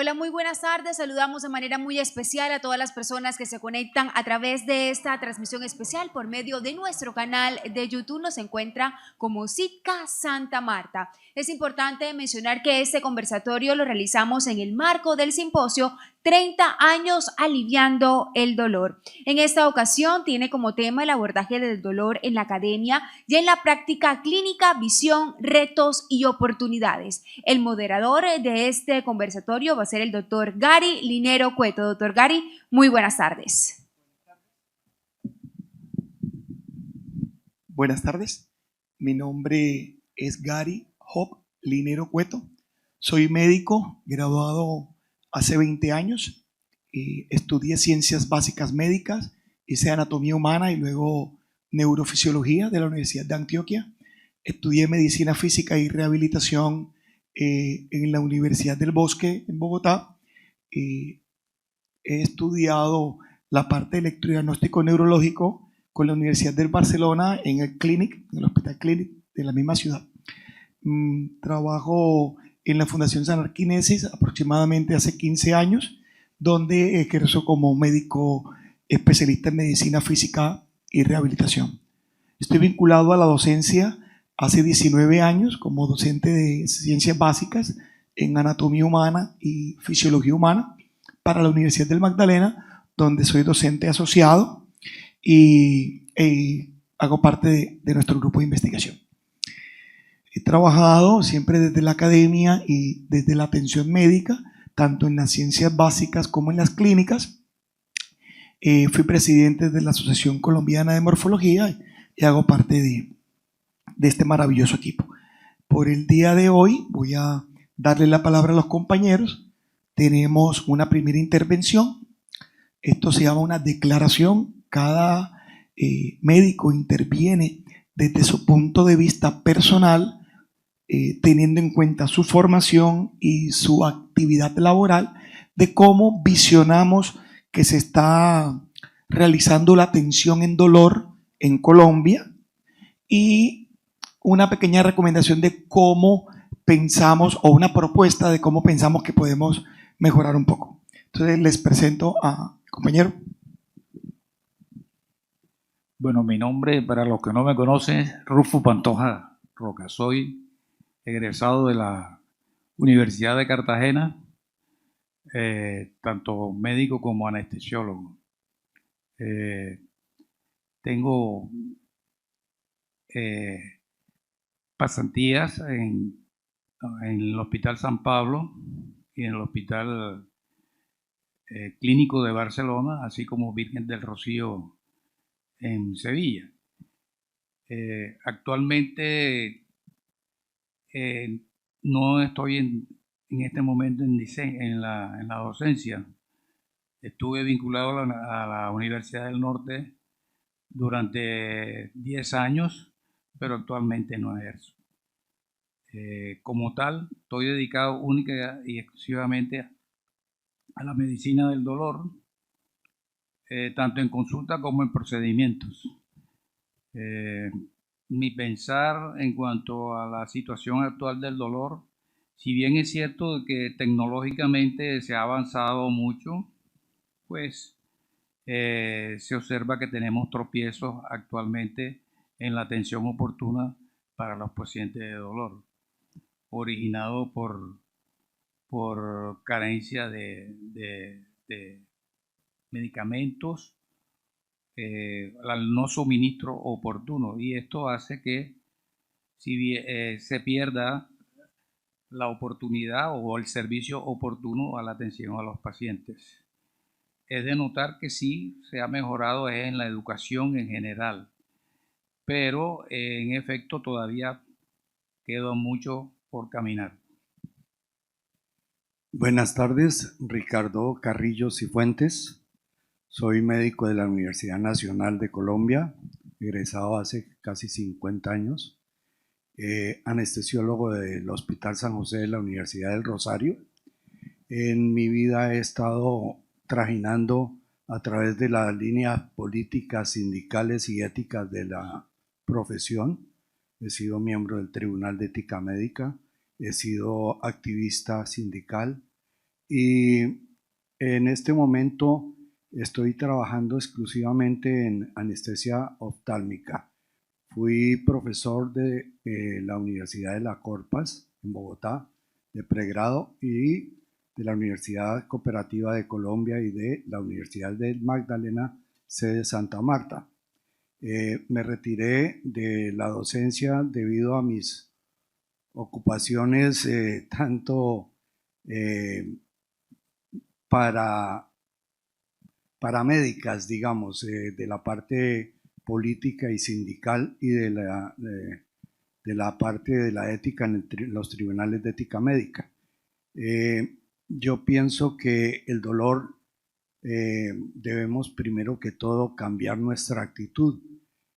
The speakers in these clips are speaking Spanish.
Hola, muy buenas tardes. Saludamos de manera muy especial a todas las personas que se conectan a través de esta transmisión especial por medio de nuestro canal de YouTube. Nos encuentra como Sitka Santa Marta. Es importante mencionar que este conversatorio lo realizamos en el marco del simposio 30 años aliviando el dolor. En esta ocasión tiene como tema el abordaje del dolor en la academia y en la práctica clínica, visión, retos y oportunidades. El moderador de este conversatorio va a ser el doctor Gary Linero Cueto. Doctor Gary, muy buenas tardes. Buenas tardes, mi nombre es Gary Job Linero Cueto. Soy médico graduado hace 20 años. Estudié ciencias básicas médicas, hice anatomía humana y luego neurofisiología de la Universidad de Antioquia. Estudié medicina física y rehabilitación en la Universidad del Bosque en Bogotá. He estudiado la parte de electrodiagnóstico neurológico con la Universidad de Barcelona en el Hospital Clínic de la misma ciudad. Trabajo en la Fundación Sanar Kinesis aproximadamente hace 15 años, donde ejerzo como médico especialista en medicina física y rehabilitación. Estoy vinculado a la docencia hace 19 años como docente de ciencias básicas en anatomía humana y fisiología humana para la Universidad del Magdalena, donde soy docente asociado y hago parte de nuestro grupo de investigación. He trabajado siempre desde la academia y desde la atención médica, tanto en las ciencias básicas como en las clínicas. Fui presidente de la Asociación Colombiana de Morfología y hago parte de este maravilloso equipo. Por el día de hoy voy a darle la palabra a los compañeros. Tenemos una primera intervención. Esto se llama una declaración. Cada médico interviene desde su punto de vista personal, teniendo en cuenta su formación y su actividad laboral, de cómo visionamos que se está realizando la atención en dolor en Colombia y una pequeña recomendación de cómo pensamos o una propuesta de cómo pensamos que podemos mejorar un poco. Entonces les presento a compañero. Bueno, mi nombre, para los que no me conocen, es Rufo Pantoja Roca. Soy egresado de la Universidad de Cartagena, tanto médico como anestesiólogo. Tengo pasantías en el Hospital San Pablo y en el Hospital Clínico de Barcelona, así como Virgen del Rocío en Sevilla. Actualmente no estoy en este momento en la docencia. Estuve vinculado a la Universidad del Norte durante 10 años, pero actualmente no ejerzo. Como tal, estoy dedicado única y exclusivamente a la medicina del dolor, tanto en consulta como en procedimientos. Mi pensar en cuanto a la situación actual del dolor, si bien es cierto que tecnológicamente se ha avanzado mucho, pues se observa que tenemos tropiezos actualmente en la atención oportuna para los pacientes de dolor, originado por carencia de medicamentos, al no suministro oportuno, y esto hace que se pierda la oportunidad o el servicio oportuno a la atención a los pacientes. Es de notar que sí se ha mejorado en la educación en general, pero en efecto todavía queda mucho por caminar. Buenas tardes, Ricardo Carrillo Cifuentes. Soy médico de la Universidad Nacional de Colombia, egresado hace casi 50 años, anestesiólogo del Hospital San José de la Universidad del Rosario. En mi vida he estado trajinando a través de las líneas políticas, sindicales y éticas de la profesión. He sido miembro del Tribunal de Ética Médica, he sido activista sindical y en este momento estoy trabajando exclusivamente en anestesia oftálmica. Fui profesor de la Universidad de La Corpas en Bogotá, de pregrado, y de la Universidad Cooperativa de Colombia y de la Universidad del Magdalena, sede Santa Marta. Me retiré de la docencia debido a mis ocupaciones tanto paramédicas, digamos, de la parte política y sindical y de la parte de la ética en los tribunales de ética médica. Yo pienso que el dolor debemos primero que todo cambiar nuestra actitud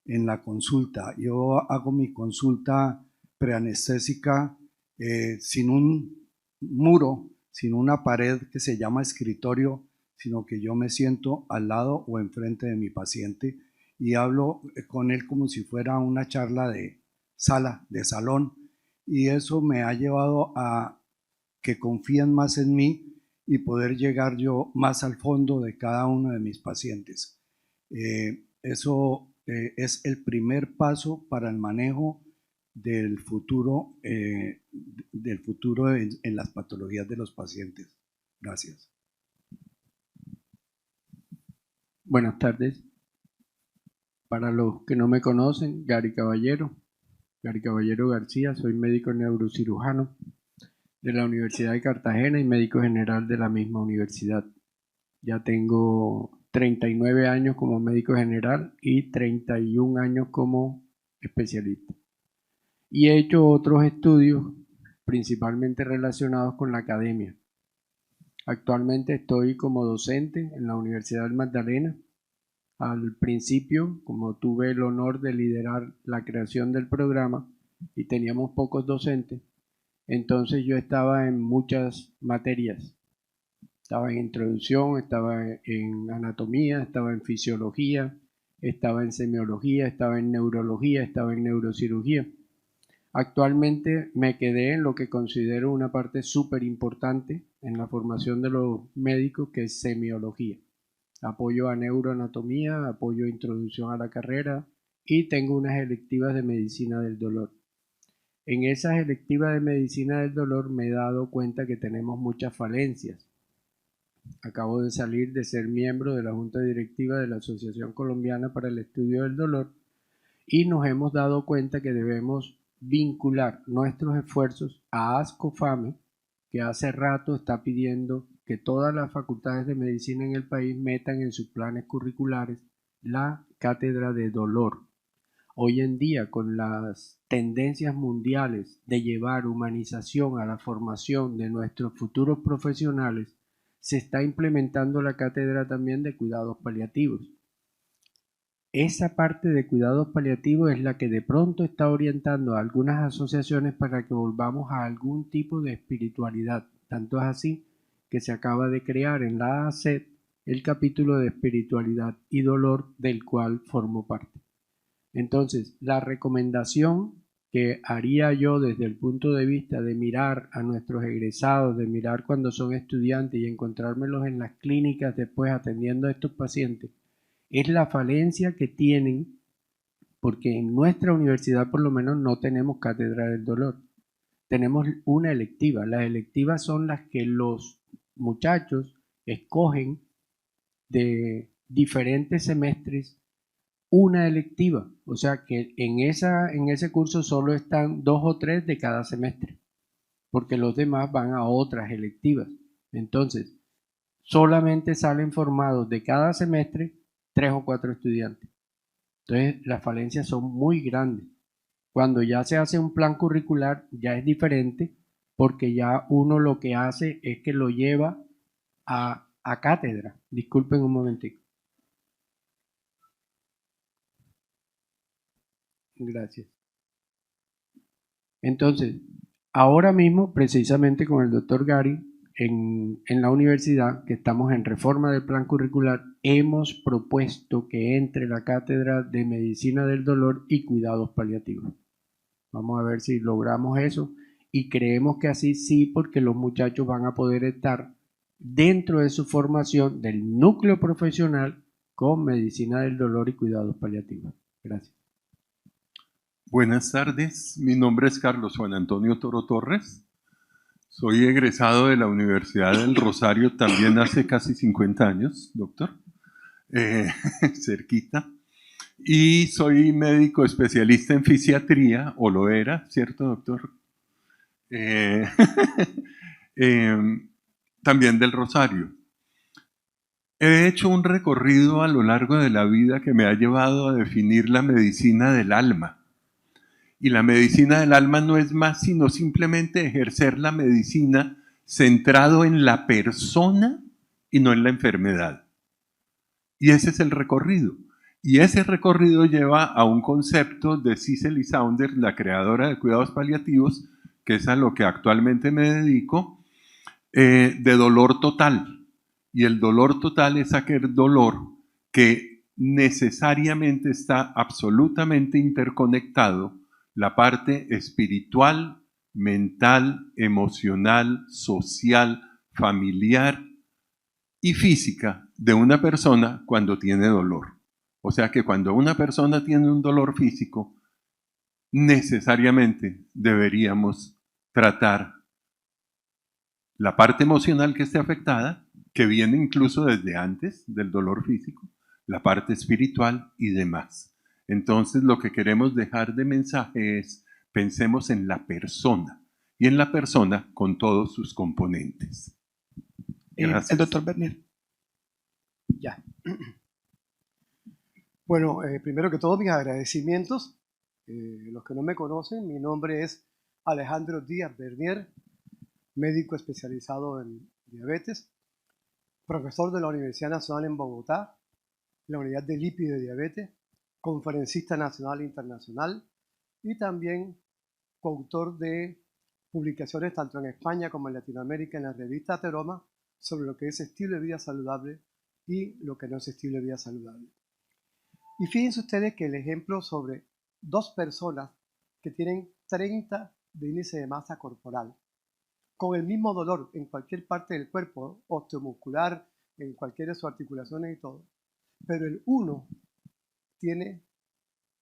en la consulta. Yo hago mi consulta preanestésica sin un muro, sin una pared que se llama escritorio, sino que yo me siento al lado o enfrente de mi paciente y hablo con él como si fuera una charla de sala, de salón, y eso me ha llevado a que confíen más en mí y poder llegar yo más al fondo de cada uno de mis pacientes. Eso es el primer paso para el manejo del futuro en las patologías de los pacientes. Gracias. Buenas tardes. Para los que no me conocen, Gary Caballero García, soy médico neurocirujano de la Universidad de Cartagena y médico general de la misma universidad. Ya tengo 39 años como médico general y 31 años como especialista. Y he hecho otros estudios principalmente relacionados con la academia. Actualmente estoy como docente en la Universidad del Magdalena. Al principio, como tuve el honor de liderar la creación del programa y teníamos pocos docentes, entonces yo estaba en muchas materias. Estaba en introducción, estaba en anatomía, estaba en fisiología, estaba en semiología, estaba en neurología, estaba en neurocirugía. Actualmente me quedé en lo que considero una parte súper importante en la formación de los médicos, que es semiología. Apoyo a neuroanatomía, apoyo a introducción a la carrera y tengo unas electivas de medicina del dolor. En esas electivas de medicina del dolor me he dado cuenta que tenemos muchas falencias. Acabo de salir de ser miembro de la Junta Directiva de la Asociación Colombiana para el Estudio del Dolor y nos hemos dado cuenta que debemos vincular nuestros esfuerzos a ASCOFAME, que hace rato está pidiendo que todas las facultades de medicina en el país metan en sus planes curriculares la cátedra de dolor. Hoy en día, con las tendencias mundiales de llevar humanización a la formación de nuestros futuros profesionales, se está implementando la cátedra también de cuidados paliativos. Esa parte de cuidados paliativos es la que de pronto está orientando a algunas asociaciones para que volvamos a algún tipo de espiritualidad. Tanto es así que se acaba de crear en la ACET el capítulo de espiritualidad y dolor, del cual formo parte. Entonces, la recomendación que haría yo desde el punto de vista de mirar a nuestros egresados, de mirar cuando son estudiantes y encontrármelos en las clínicas después atendiendo a estos pacientes, es la falencia que tienen, porque en nuestra universidad por lo menos no tenemos cátedra del dolor. Tenemos una electiva. Las electivas son las que los muchachos escogen de diferentes semestres una electiva. O sea que en ese curso solo están 2 o 3 de cada semestre, porque los demás van a otras electivas. Entonces, solamente salen formados de cada semestre 3 o 4 estudiantes. Entonces, las falencias son muy grandes. Cuando ya se hace un plan curricular, ya es diferente, porque ya uno lo que hace es que lo lleva a cátedra. Disculpen un momentico. Gracias. Entonces, ahora mismo, precisamente con el doctor Gary, en la universidad, que estamos en reforma del plan curricular, hemos propuesto que entre la cátedra de medicina del dolor y cuidados paliativos. Vamos a ver si logramos eso y creemos que así sí, porque los muchachos van a poder estar dentro de su formación del núcleo profesional con medicina del dolor y cuidados paliativos. Gracias. Buenas tardes, mi nombre es Carlos Juan Antonio Toro Torres. Soy egresado de la Universidad del Rosario también hace casi 50 años, doctor, cerquita. Y soy médico especialista en fisiatría, o lo era, ¿cierto, doctor? También del Rosario. He hecho un recorrido a lo largo de la vida que me ha llevado a definir la medicina del alma. Y la medicina del alma no es más sino simplemente ejercer la medicina centrado en la persona y no en la enfermedad. Y ese es el recorrido. Y ese recorrido lleva a un concepto de Cicely Saunders, la creadora de cuidados paliativos, que es a lo que actualmente me dedico, de dolor total. Y el dolor total es aquel dolor que necesariamente está absolutamente interconectado, la parte espiritual, mental, emocional, social, familiar y física de una persona cuando tiene dolor. O sea que cuando una persona tiene un dolor físico, necesariamente deberíamos tratar la parte emocional que esté afectada, que viene incluso desde antes del dolor físico, la parte espiritual y demás. Entonces lo que queremos dejar de mensaje es, pensemos en la persona, y en la persona con todos sus componentes. Gracias. El doctor Bernier. Ya. Bueno, primero que todo mis agradecimientos. Los que no me conocen, mi nombre es Alejandro Díaz Bernier, médico especializado en diabetes, profesor de la Universidad Nacional en Bogotá, la unidad de lípido y diabetes, conferencista nacional e internacional y también coautor de publicaciones tanto en España como en Latinoamérica en la revista Ateroma sobre lo que es estilo de vida saludable y lo que no es estilo de vida saludable. Y fíjense ustedes que el ejemplo sobre dos personas que tienen 30 de índice de masa corporal, con el mismo dolor en cualquier parte del cuerpo, osteomuscular, en cualquiera de sus articulaciones y todo, pero el uno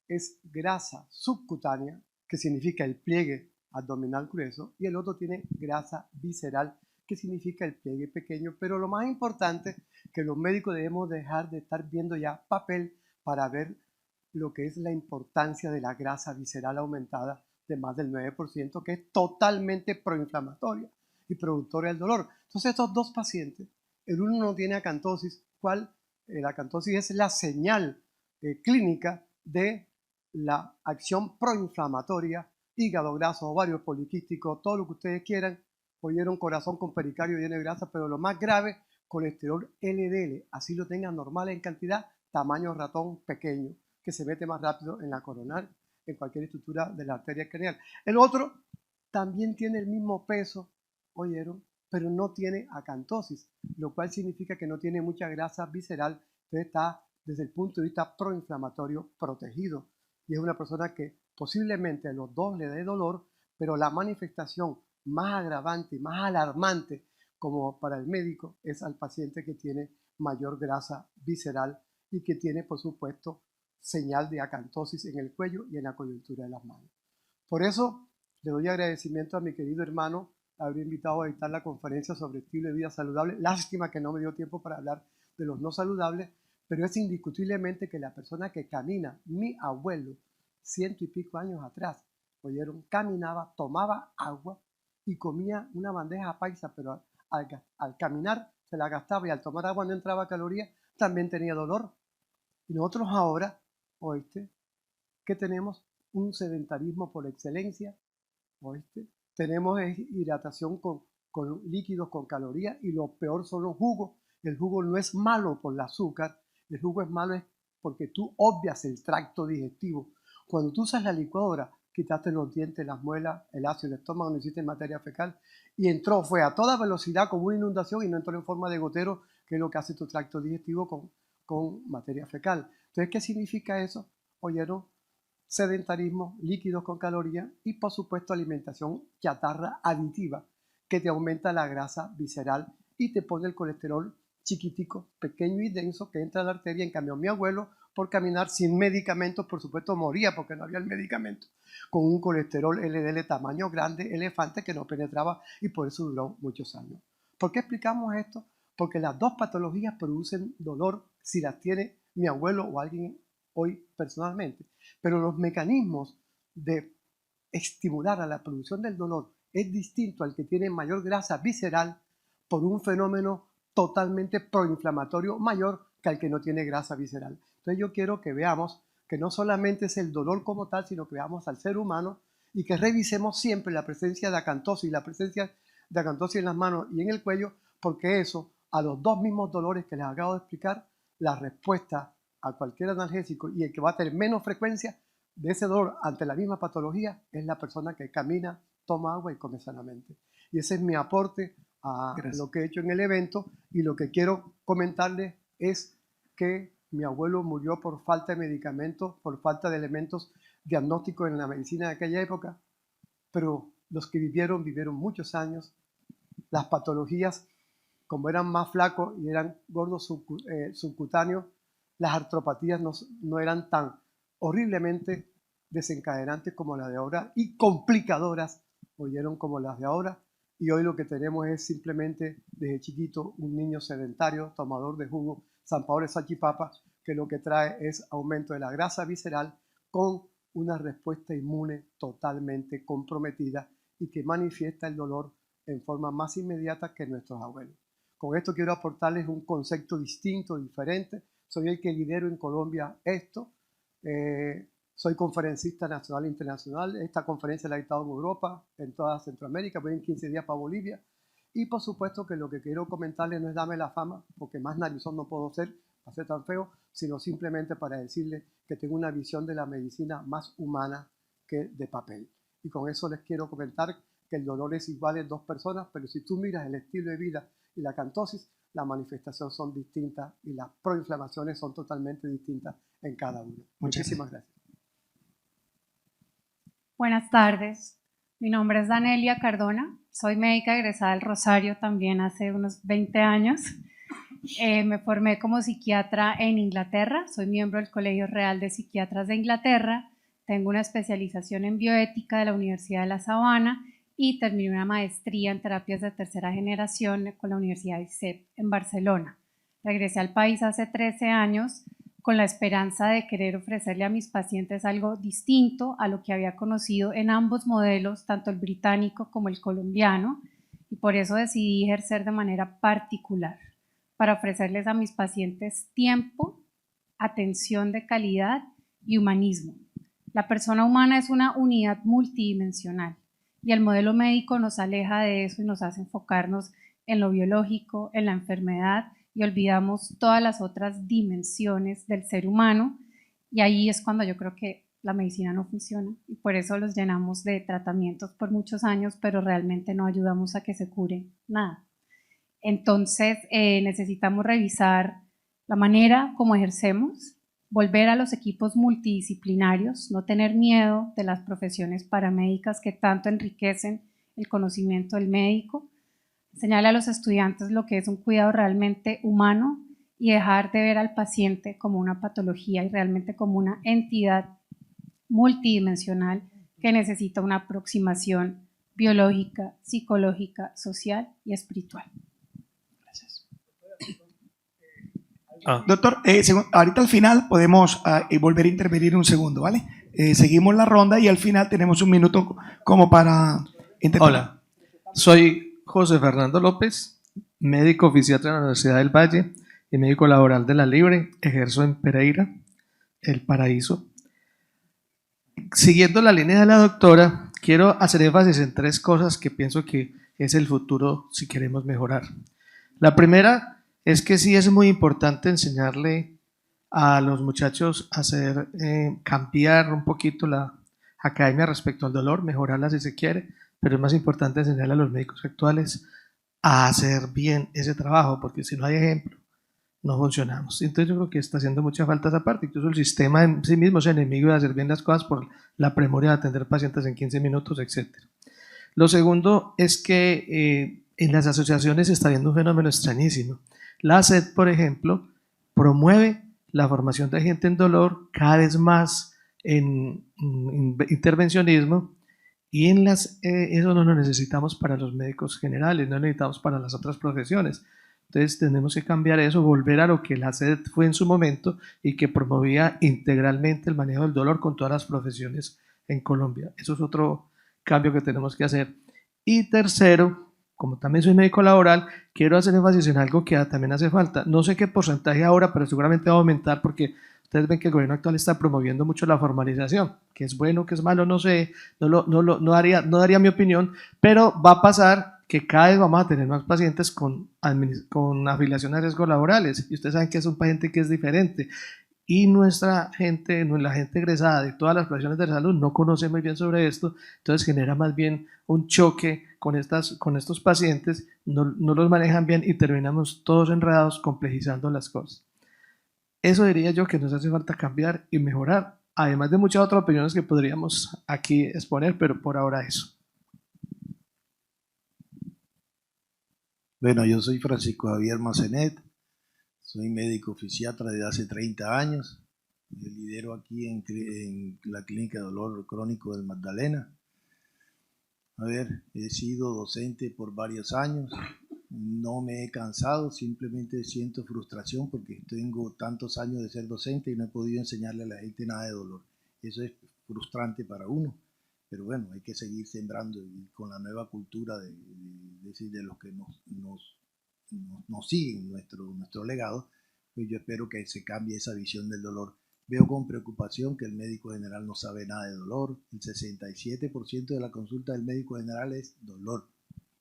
es grasa subcutánea, que significa el pliegue abdominal grueso, y el otro tiene grasa visceral, que significa el pliegue pequeño. Pero lo más importante, que los médicos debemos dejar de estar viendo ya papel para ver lo que es la importancia de la grasa visceral aumentada de más del 9%, que es totalmente proinflamatoria y productora del dolor. Entonces estos dos pacientes, el uno no tiene acantosis, la acantosis es la señal clínica de la acción proinflamatoria, hígado graso, ovario poliquístico, todo lo que ustedes quieran, oyeron corazón con pericardio lleno de grasa, pero lo más grave, colesterol LDL, así lo tengan normal en cantidad, tamaño ratón pequeño, que se mete más rápido en la coronaria, en cualquier estructura de la arteria craneal. El otro también tiene el mismo peso, oyeron, pero no tiene acantosis, lo cual significa que no tiene mucha grasa visceral, entonces está desde el punto de vista proinflamatorio protegido. Y es una persona que posiblemente a los dos le dé dolor, pero la manifestación más agravante y más alarmante como para el médico es al paciente que tiene mayor grasa visceral y que tiene, por supuesto, señal de acantosis en el cuello y en la coyuntura de las manos. Por eso le doy agradecimiento a mi querido hermano haber invitado a editar la conferencia sobre estilo de vida saludable. Lástima que no me dio tiempo para hablar de los no saludables, pero es indiscutiblemente que la persona que camina, mi abuelo, 100 y pico años atrás, oyeron, caminaba, tomaba agua y comía una bandeja paisa, pero al caminar se la gastaba y al tomar agua no entraba calorías, también tenía dolor. Y nosotros ahora, ¿oíste? ¿Qué tenemos? Un sedentarismo por excelencia, ¿oíste? Tenemos hidratación con líquidos, con calorías, y lo peor son los jugos. El jugo no es malo por el azúcar, el jugo es malo es porque tú obvias el tracto digestivo. Cuando tú usas la licuadora, quitaste los dientes, las muelas, el ácido, el estómago, no hiciste materia fecal, y fue a toda velocidad como una inundación y no entró en forma de gotero, que es lo que hace tu tracto digestivo con materia fecal. Entonces, ¿qué significa eso? Oyeron, sedentarismo, líquidos con calorías y, por supuesto, alimentación chatarra aditiva, que te aumenta la grasa visceral y te pone el colesterol chiquitico, pequeño y denso que entra a la arteria. En cambio, mi abuelo, por caminar sin medicamentos, por supuesto moría porque no había el medicamento, con un colesterol LDL tamaño grande, elefante, que no penetraba, y por eso duró muchos años. ¿Por qué explicamos esto? Porque las dos patologías producen dolor si las tiene mi abuelo o alguien hoy personalmente, pero los mecanismos de estimular a la producción del dolor es distinto al que tiene mayor grasa visceral por un fenómeno totalmente proinflamatorio mayor que al que no tiene grasa visceral. Entonces yo quiero que veamos que no solamente es el dolor como tal, sino que veamos al ser humano y que revisemos siempre la presencia de acantosis, la presencia de acantosis en las manos y en el cuello, porque eso, a los dos mismos dolores que les acabo de explicar, la respuesta a cualquier analgésico y el que va a tener menos frecuencia de ese dolor ante la misma patología es la persona que camina, toma agua y come sanamente. Y ese es mi aporte a lo que he hecho en el evento, y lo que quiero comentarles es que mi abuelo murió por falta de medicamentos, por falta de elementos diagnósticos en la medicina de aquella época, pero los que vivieron muchos años. Las patologías, como eran más flacos y eran gordos subcutáneos, las artropatías no eran tan horriblemente desencadenantes como las de ahora y complicadoras, oyeron, como las de ahora. Y hoy lo que tenemos es simplemente desde chiquito un niño sedentario, tomador de jugo, San Paolo de salchipapa, que lo que trae es aumento de la grasa visceral con una respuesta inmune totalmente comprometida y que manifiesta el dolor en forma más inmediata que nuestros abuelos. Con esto quiero aportarles un concepto distinto, diferente. Soy el que lidero en Colombia esto. Soy conferencista nacional e internacional. Esta conferencia la he dictado en Europa, en toda Centroamérica. Voy en 15 días para Bolivia. Y por supuesto que lo que quiero comentarles no es darme la fama, porque más narizón no puedo ser, para ser tan feo, sino simplemente para decirles que tengo una visión de la medicina más humana que de papel. Y con eso les quiero comentar que el dolor es igual en dos personas, pero si tú miras el estilo de vida y la acantosis, la manifestación son distintas y las proinflamaciones son totalmente distintas en cada uno. Muchísimas gracias. Buenas tardes, mi nombre es Danelia Cardona, soy médica egresada del Rosario también hace unos 20 años. Me formé como psiquiatra en Inglaterra, soy miembro del Colegio Real de Psiquiatras de Inglaterra, tengo una especialización en bioética de la Universidad de La Sabana y terminé una maestría en terapias de tercera generación con la Universidad de ISEP en Barcelona. Regresé al país hace 13 años con la esperanza de querer ofrecerle a mis pacientes algo distinto a lo que había conocido en ambos modelos, tanto el británico como el colombiano, y por eso decidí ejercer de manera particular, para ofrecerles a mis pacientes tiempo, atención de calidad y humanismo. La persona humana es una unidad multidimensional y el modelo médico nos aleja de eso y nos hace enfocarnos en lo biológico, en la enfermedad, y olvidamos todas las otras dimensiones del ser humano, y ahí es cuando yo creo que la medicina no funciona y por eso los llenamos de tratamientos por muchos años, pero realmente no ayudamos a que se cure nada. Entonces necesitamos revisar la manera como ejercemos, volver a los equipos multidisciplinarios, no tener miedo de las profesiones paramédicas que tanto enriquecen el conocimiento del médico, enseñarle a los estudiantes lo que es un cuidado realmente humano y dejar de ver al paciente como una patología y realmente como una entidad multidimensional que necesita una aproximación biológica, psicológica, social y espiritual. Gracias. Doctor, ahorita al final podemos volver a intervenir un segundo, ¿vale? Seguimos la ronda y al final tenemos un minuto como para intervenir. Hola, soy José Fernando López, médico fisiatra de la Universidad del Valle y médico laboral de La Libre, ejerzo en Pereira, El Paraíso. Siguiendo la línea de la doctora, quiero hacer énfasis en tres cosas que pienso que es el futuro si queremos mejorar. La primera es que sí es muy importante enseñarle a los muchachos a hacer, cambiar un poquito la academia respecto al dolor, mejorarla si se quiere, pero es más importante enseñarle a los médicos actuales a hacer bien ese trabajo, porque si no hay ejemplo, no funcionamos. Entonces yo creo que está haciendo mucha falta esa parte. Incluso el sistema en sí mismo es enemigo de hacer bien las cosas por la premura de atender pacientes en 15 minutos, etc. Lo segundo es que en las asociaciones se está viendo un fenómeno extrañísimo. La SED, por ejemplo, promueve la formación de gente en dolor cada vez más en intervencionismo, y eso no lo necesitamos para los médicos generales, no lo necesitamos para las otras profesiones. Entonces tenemos que cambiar eso, volver a lo que la SED fue en su momento y que promovía integralmente el manejo del dolor con todas las profesiones en Colombia. Eso es otro cambio que tenemos que hacer. Y tercero, como también soy médico laboral, quiero hacer énfasis en algo que también hace falta. No sé qué porcentaje ahora, pero seguramente va a aumentar porque ustedes ven que el gobierno actual está promoviendo mucho la formalización, que es bueno, que es malo, no sé, no daría mi opinión, pero va a pasar que cada vez vamos a tener más pacientes con afiliación a riesgos laborales, y ustedes saben que es un paciente que es diferente, y la gente egresada de todas las profesiones de salud no conoce muy bien sobre esto, entonces genera más bien un choque con estos pacientes, no los manejan bien y terminamos todos enredados complejizando las cosas. Eso diría yo que nos hace falta cambiar y mejorar, además de muchas otras opiniones que podríamos aquí exponer, pero por ahora eso. Bueno, yo soy Francisco Javier Macenet, soy médico fisiatra desde hace 30 años, lidero aquí en la Clínica de Dolor Crónico del Magdalena. A ver, he sido docente por varios años, no me he cansado, simplemente siento frustración porque tengo tantos años de ser docente y no he podido enseñarle a la gente nada de dolor. Eso es frustrante para uno, pero bueno, hay que seguir sembrando y con la nueva cultura de los que nos siguen nuestro legado, pues yo espero que se cambie esa visión del dolor. Veo con preocupación que el médico general no sabe nada de dolor. El 67% de la consulta del médico general es dolor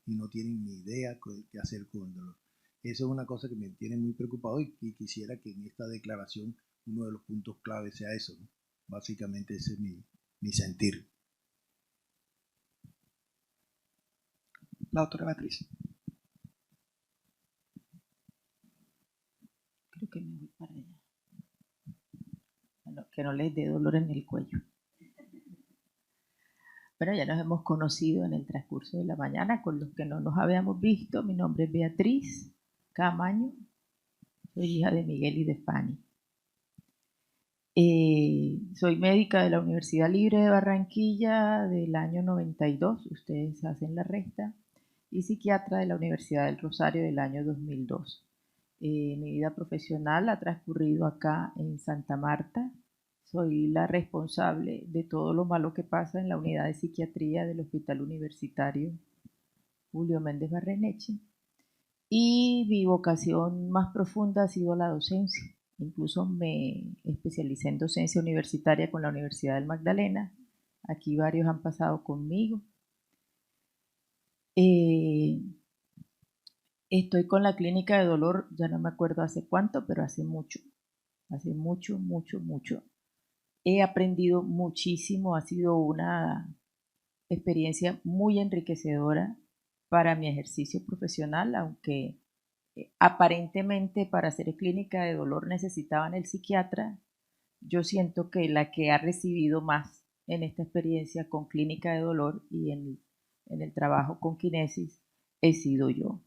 y no tienen ni idea qué hacer con el dolor. Eso es una cosa que me tiene muy preocupado y quisiera que en esta declaración uno de los puntos clave sea eso, ¿no? Básicamente ese es mi sentir. La doctora Beatriz. Creo que me voy para allá. Bueno, que no les dé dolor en el cuello. Bueno, ya nos hemos conocido en el transcurso de la mañana, con los que no nos habíamos visto. Mi nombre es Beatriz Camaño, soy hija de Miguel y de Fanny. Soy médica de la Universidad Libre de Barranquilla del año 92, ustedes hacen la resta, y psiquiatra de la Universidad del Rosario del año 2002. Mi vida profesional ha transcurrido acá en Santa Marta. Soy la responsable de todo lo malo que pasa en la unidad de psiquiatría del Hospital Universitario Julio Méndez Barreneche. Y mi vocación más profunda ha sido la docencia. Incluso me especialicé en docencia universitaria con la Universidad del Magdalena. Aquí varios han pasado conmigo. Estoy con la clínica de dolor, ya no me acuerdo hace cuánto, pero hace mucho. Hace mucho. He aprendido muchísimo, ha sido una experiencia muy enriquecedora para mi ejercicio profesional, aunque aparentemente para hacer clínica de dolor necesitaban el psiquiatra. Yo siento que la que ha recibido más en esta experiencia con clínica de dolor y en el trabajo con Kinesis he sido yo.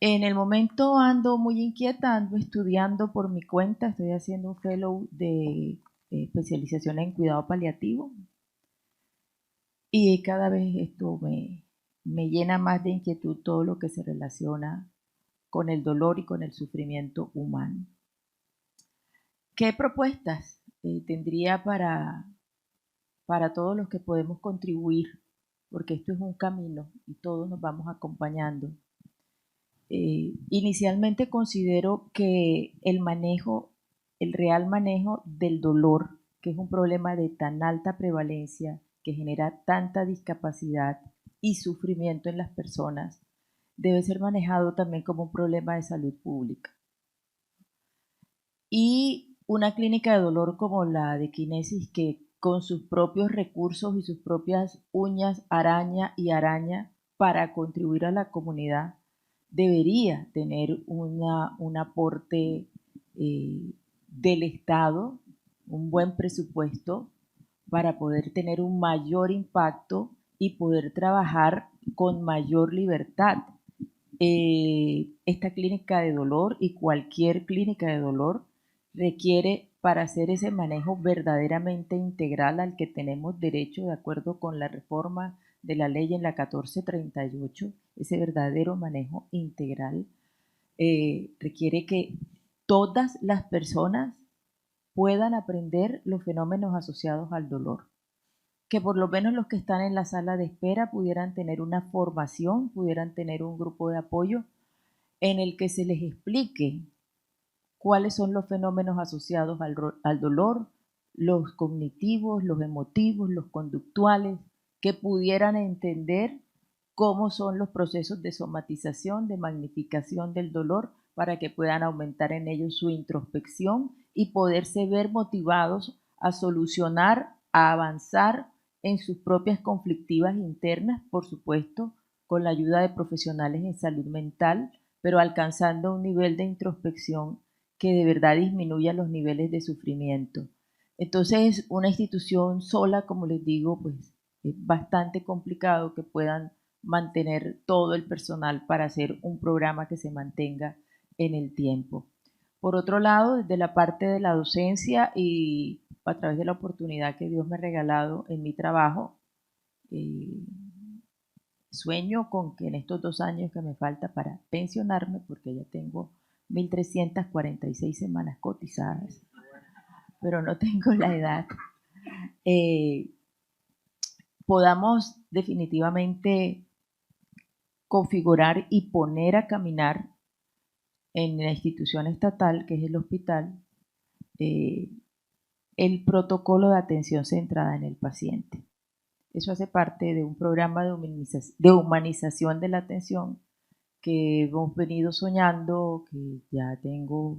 En el momento ando muy inquieta, ando estudiando por mi cuenta, estoy haciendo un fellow de especialización en cuidado paliativo y cada vez esto me llena más de inquietud todo lo que se relaciona con el dolor y con el sufrimiento humano. ¿Qué propuestas tendría para todos los que podemos contribuir? Porque esto es un camino y todos nos vamos acompañando. Inicialmente considero que el real manejo del dolor, que es un problema de tan alta prevalencia, que genera tanta discapacidad y sufrimiento en las personas, debe ser manejado también como un problema de salud pública. Y una clínica de dolor como la de Kinesis, que con sus propios recursos y sus propias uñas araña para contribuir a la comunidad, debería tener un aporte del Estado, un buen presupuesto para poder tener un mayor impacto y poder trabajar con mayor libertad. Esta clínica de dolor y cualquier clínica de dolor requiere, para hacer ese manejo verdaderamente integral al que tenemos derecho de acuerdo con la reforma de la ley en la 1438, ese verdadero manejo integral, requiere que todas las personas puedan aprender los fenómenos asociados al dolor. Que por lo menos los que están en la sala de espera pudieran tener una formación, pudieran tener un grupo de apoyo en el que se les explique cuáles son los fenómenos asociados al dolor, los cognitivos, los emotivos, los conductuales, que pudieran entender cómo son los procesos de somatización, de magnificación del dolor, para que puedan aumentar en ellos su introspección y poderse ver motivados a solucionar, a avanzar en sus propias conflictivas internas, por supuesto, con la ayuda de profesionales en salud mental, pero alcanzando un nivel de introspección que de verdad disminuya los niveles de sufrimiento. Entonces, una institución sola, como les digo, pues es bastante complicado que puedan mantener todo el personal para hacer un programa que se mantenga en el tiempo. Por otro lado, desde la parte de la docencia y a través de la oportunidad que Dios me ha regalado en mi trabajo, sueño con que en estos 2 años que me falta para pensionarme, porque ya tengo 1.346 semanas cotizadas, pero no tengo la edad, podamos definitivamente configurar y poner a caminar en la institución estatal, que es el hospital, el protocolo de atención centrada en el paciente. Eso hace parte de un programa de humanización de la atención que hemos venido soñando, que ya tengo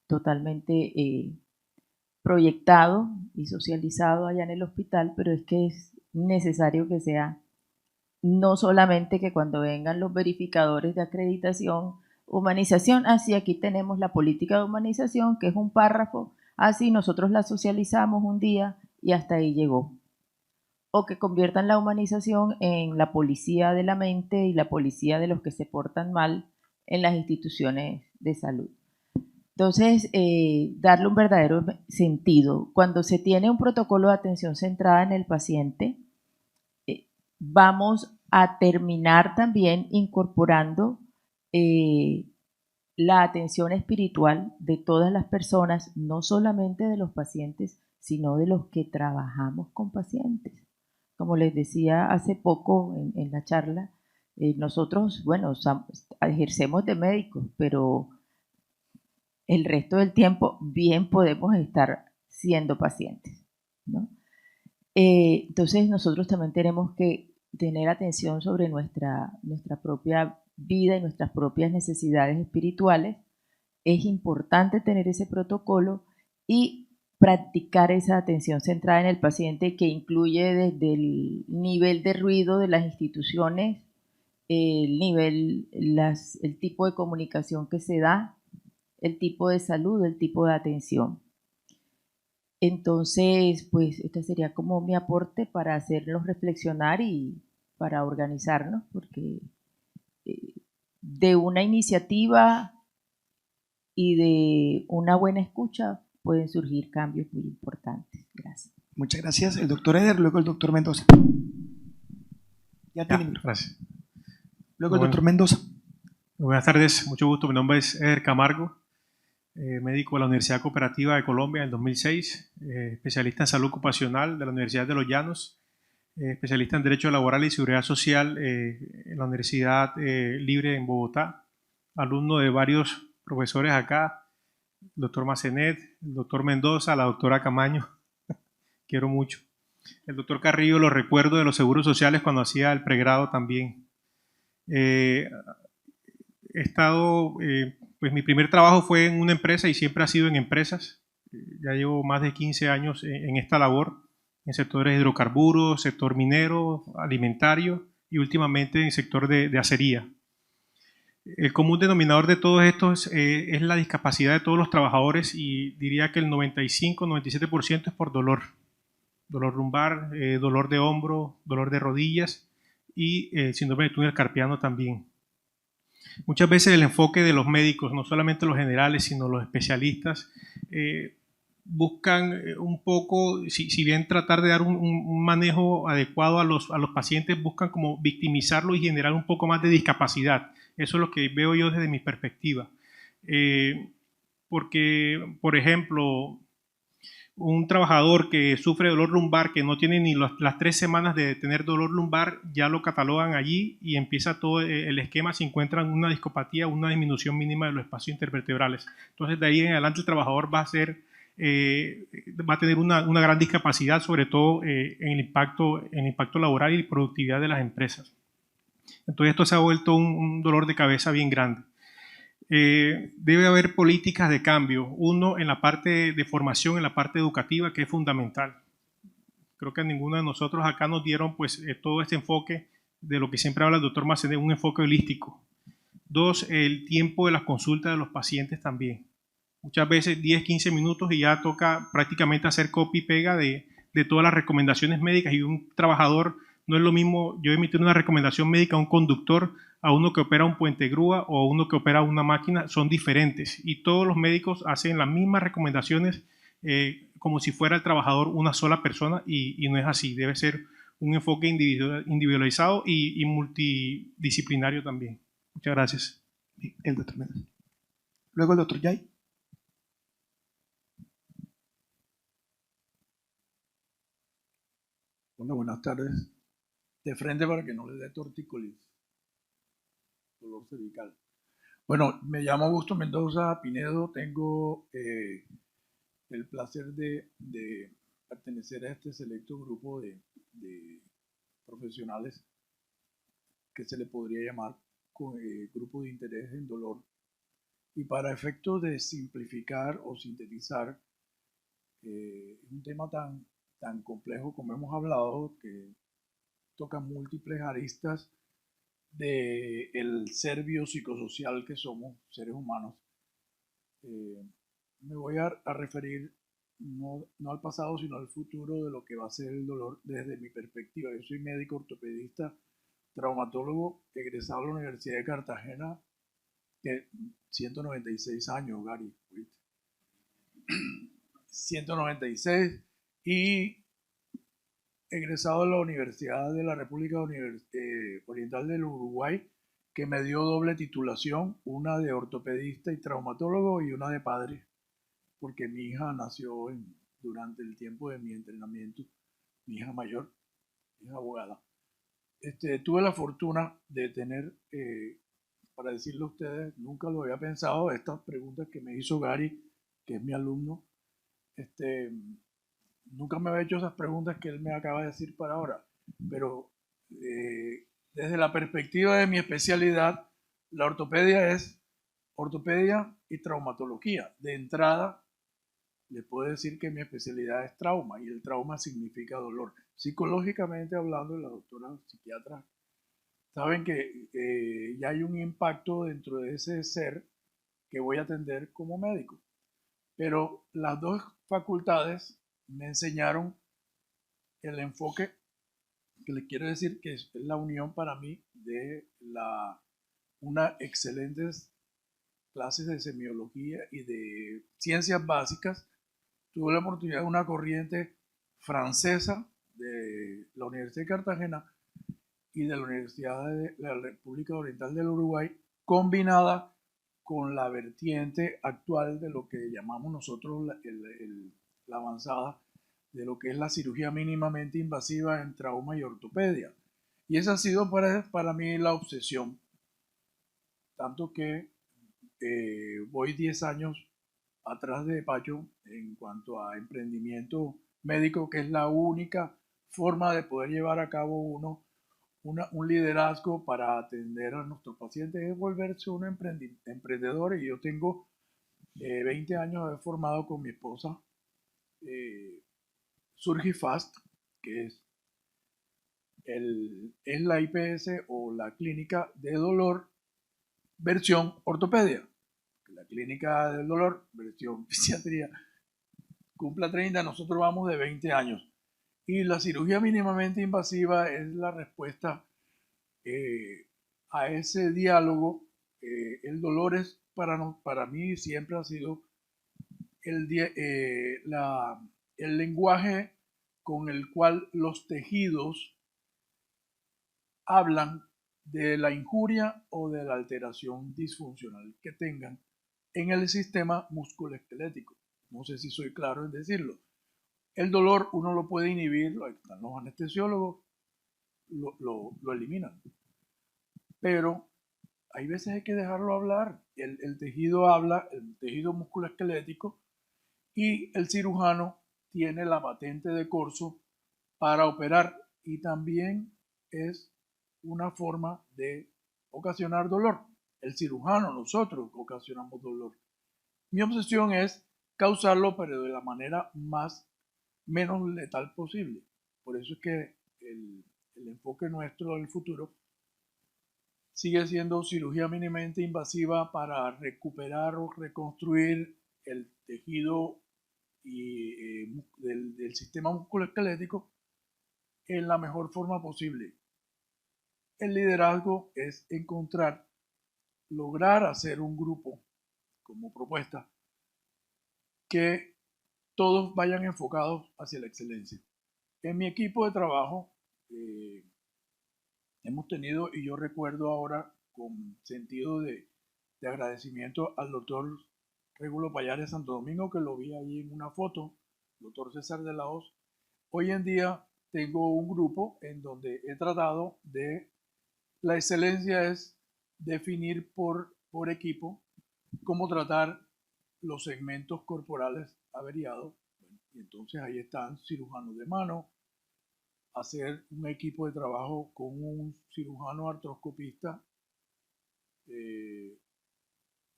totalmente proyectado y socializado allá en el hospital, pero es que es necesario que sea no solamente que cuando vengan los verificadores de acreditación, humanización, así aquí tenemos la política de humanización, que es un párrafo, así nosotros la socializamos un día y hasta ahí llegó. O que conviertan la humanización en la policía de la mente y la policía de los que se portan mal en las instituciones de salud. Entonces, darle un verdadero sentido. Cuando se tiene un protocolo de atención centrada en el paciente, vamos a terminar también incorporando la atención espiritual de todas las personas, no solamente de los pacientes, sino de los que trabajamos con pacientes. Como les decía hace poco en la charla, nosotros, bueno, ejercemos de médicos, pero el resto del tiempo bien podemos estar siendo pacientes, ¿no? Entonces nosotros también tenemos que tener atención sobre nuestra propia vida y nuestras propias necesidades espirituales. Es importante tener ese protocolo y practicar esa atención centrada en el paciente, que incluye desde el nivel de ruido de las instituciones, el tipo de comunicación que se da, el tipo de salud, el tipo de atención. Entonces, pues este sería como mi aporte para hacerlos reflexionar y para organizarnos, porque de una iniciativa y de una buena escucha pueden surgir cambios muy importantes. Gracias. Muchas gracias. El doctor Eder, luego el doctor Mendoza. Gracias. Luego el doctor Mendoza. Buenas tardes, mucho gusto. Mi nombre es Eder Camargo, médico de la Universidad Cooperativa de Colombia en 2006, especialista en salud ocupacional de la Universidad de Los Llanos, especialista en Derecho Laboral y Seguridad Social en la Universidad Libre en Bogotá, alumno de varios profesores acá, el doctor Massenet, el doctor Mendoza, la doctora Camaño, quiero mucho. El doctor Carrillo lo recuerdo de los seguros sociales cuando hacía el pregrado también. He estado, pues mi primer trabajo fue en una empresa y siempre ha sido en empresas. Ya llevo más de 15 años en esta labor, en sectores de hidrocarburos, sector minero, alimentario y últimamente en el sector de acería. El común denominador de todo esto es la discapacidad de todos los trabajadores, y diría que el 95-97% es por dolor. dolor lumbar, dolor de hombro, dolor de rodillas y síndrome de túnel carpiano también. Muchas veces el enfoque de los médicos, no solamente los generales, sino los especialistas, buscan un poco, si bien tratar de dar un manejo adecuado a los pacientes, buscan como victimizarlo y generar un poco más de discapacidad. Eso es lo que veo yo desde mi perspectiva. Porque, por ejemplo, un trabajador que sufre dolor lumbar, que no tiene ni las 3 semanas de tener dolor lumbar, ya lo catalogan allí y empieza todo el esquema si encuentran una discopatía, una disminución mínima de los espacios intervertebrales. Entonces, de ahí en adelante el trabajador va a tener una gran discapacidad, sobre todo en el impacto laboral y productividad de las empresas. Entonces, esto se ha vuelto un dolor de cabeza bien grande. Debe haber políticas de cambio, uno en la parte de formación, en la parte educativa, que es fundamental. Creo que a ninguno de nosotros acá nos dieron pues todo este enfoque de lo que siempre habla el doctor Massenet, un enfoque holístico. 2, el tiempo de las consultas de los pacientes también. Muchas veces 10, 15 minutos y ya toca prácticamente hacer copy y pega de todas las recomendaciones médicas, y un trabajador, no es lo mismo yo emitir una recomendación médica a un conductor, a uno que opera un puente grúa o a uno que opera una máquina, son diferentes, y todos los médicos hacen las mismas recomendaciones como si fuera el trabajador una sola persona, y no es así. Debe ser un enfoque individualizado y multidisciplinario también. Muchas gracias. El doctor Méndez. Luego el doctor Yay. Bueno, buenas tardes. De frente para que no le dé tortícolis, dolor cervical. Bueno, me llamo Augusto Mendoza Pinedo, tengo el placer de pertenecer a este selecto grupo de profesionales que se le podría llamar grupo de interés en dolor. Y para efectos de simplificar o sintetizar un tema tan complejo como hemos hablado, que toca múltiples aristas del ser biopsicosocial que somos, seres humanos. Me voy a referir no al pasado, sino al futuro de lo que va a ser el dolor desde mi perspectiva. Yo soy médico ortopedista, traumatólogo, egresado de la Universidad de Cartagena, que 196 años, Gary. 196, y egresado de la Universidad de la República Oriental del Uruguay, que me dio doble titulación, una de ortopedista y traumatólogo y una de padre, porque mi hija nació durante el tiempo de mi entrenamiento, mi hija mayor, mi hija abogada. Tuve la fortuna de tener, para decirle a ustedes, nunca lo había pensado, estas preguntas que me hizo Gary, que es mi alumno, nunca me había hecho esas preguntas que él me acaba de decir para ahora, pero desde la perspectiva de mi especialidad, la ortopedia es ortopedia y traumatología. De entrada, les puedo decir que mi especialidad es trauma, y el trauma significa dolor. Psicológicamente hablando, la doctora psiquiatra saben que ya hay un impacto dentro de ese ser que voy a atender como médico. Pero las dos facultades me enseñaron el enfoque que les quiero decir que es la unión para mí de unas excelentes clases de semiología y de ciencias básicas. Tuve la oportunidad de una corriente francesa de la Universidad de Cartagena y de la Universidad de la República Oriental del Uruguay, combinada con la vertiente actual de lo que llamamos nosotros la avanzada, de lo que es la cirugía mínimamente invasiva en trauma y ortopedia. Y esa ha sido para mí la obsesión, tanto que voy 10 años atrás de Pacho en cuanto a emprendimiento médico, que es la única forma de poder llevar a cabo un liderazgo para atender a nuestros pacientes, es volverse un emprendedor. Y yo tengo 20 años de haber formado con mi esposa Surgifast, que es la IPS o la clínica de dolor versión ortopedia. La clínica del dolor versión fisiatría cumpla 30, nosotros vamos de 20 años. Y la cirugía mínimamente invasiva es la respuesta a ese diálogo. El dolor es para mí siempre ha sido el lenguaje con el cual los tejidos hablan de la injuria o de la alteración disfuncional que tengan en el sistema musculoesquelético. No sé si soy claro en decirlo. El dolor uno lo puede inhibir, están los anestesiólogos, lo eliminan. Pero hay veces hay que dejarlo hablar. El tejido habla, el tejido musculoesquelético, y el cirujano tiene la patente de corso para operar, y también es una forma de ocasionar dolor. El cirujano, nosotros ocasionamos dolor. Mi obsesión es causarlo, pero de la manera menos letal posible. Por eso es que el enfoque nuestro del futuro sigue siendo cirugía mínimamente invasiva para recuperar o reconstruir el tejido del sistema musculoesquelético en la mejor forma posible. El liderazgo es lograr hacer un grupo como propuesta que todos vayan enfocados hacia la excelencia. En mi equipo de trabajo hemos tenido, y yo recuerdo ahora con sentido de agradecimiento al doctor Regulo Payares Santo Domingo, que lo vi allí en una foto, doctor César de la Hoz. Hoy en día tengo un grupo en donde he tratado de, la excelencia es definir por equipo cómo tratar los segmentos corporales averiados. Bueno, y entonces ahí están cirujanos de mano, hacer un equipo de trabajo con un cirujano artroscopista,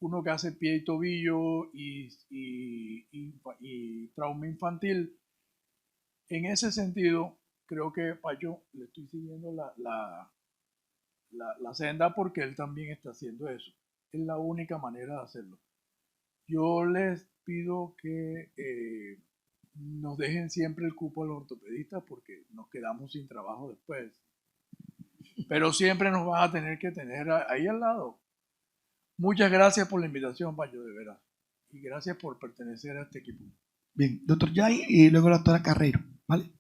uno que hace pie y tobillo y trauma infantil. En ese sentido, creo que Pacho le estoy siguiendo la senda, porque él también está haciendo eso. Es la única manera de hacerlo. Yo les pido que nos dejen siempre el cupo a los ortopedistas, porque nos quedamos sin trabajo después. Pero siempre nos van a tener que tener ahí al lado. Muchas gracias por la invitación, Pacho, de veras. Y gracias por pertenecer a este equipo. Bien, doctor Yay y luego la doctora Carrero, ¿vale?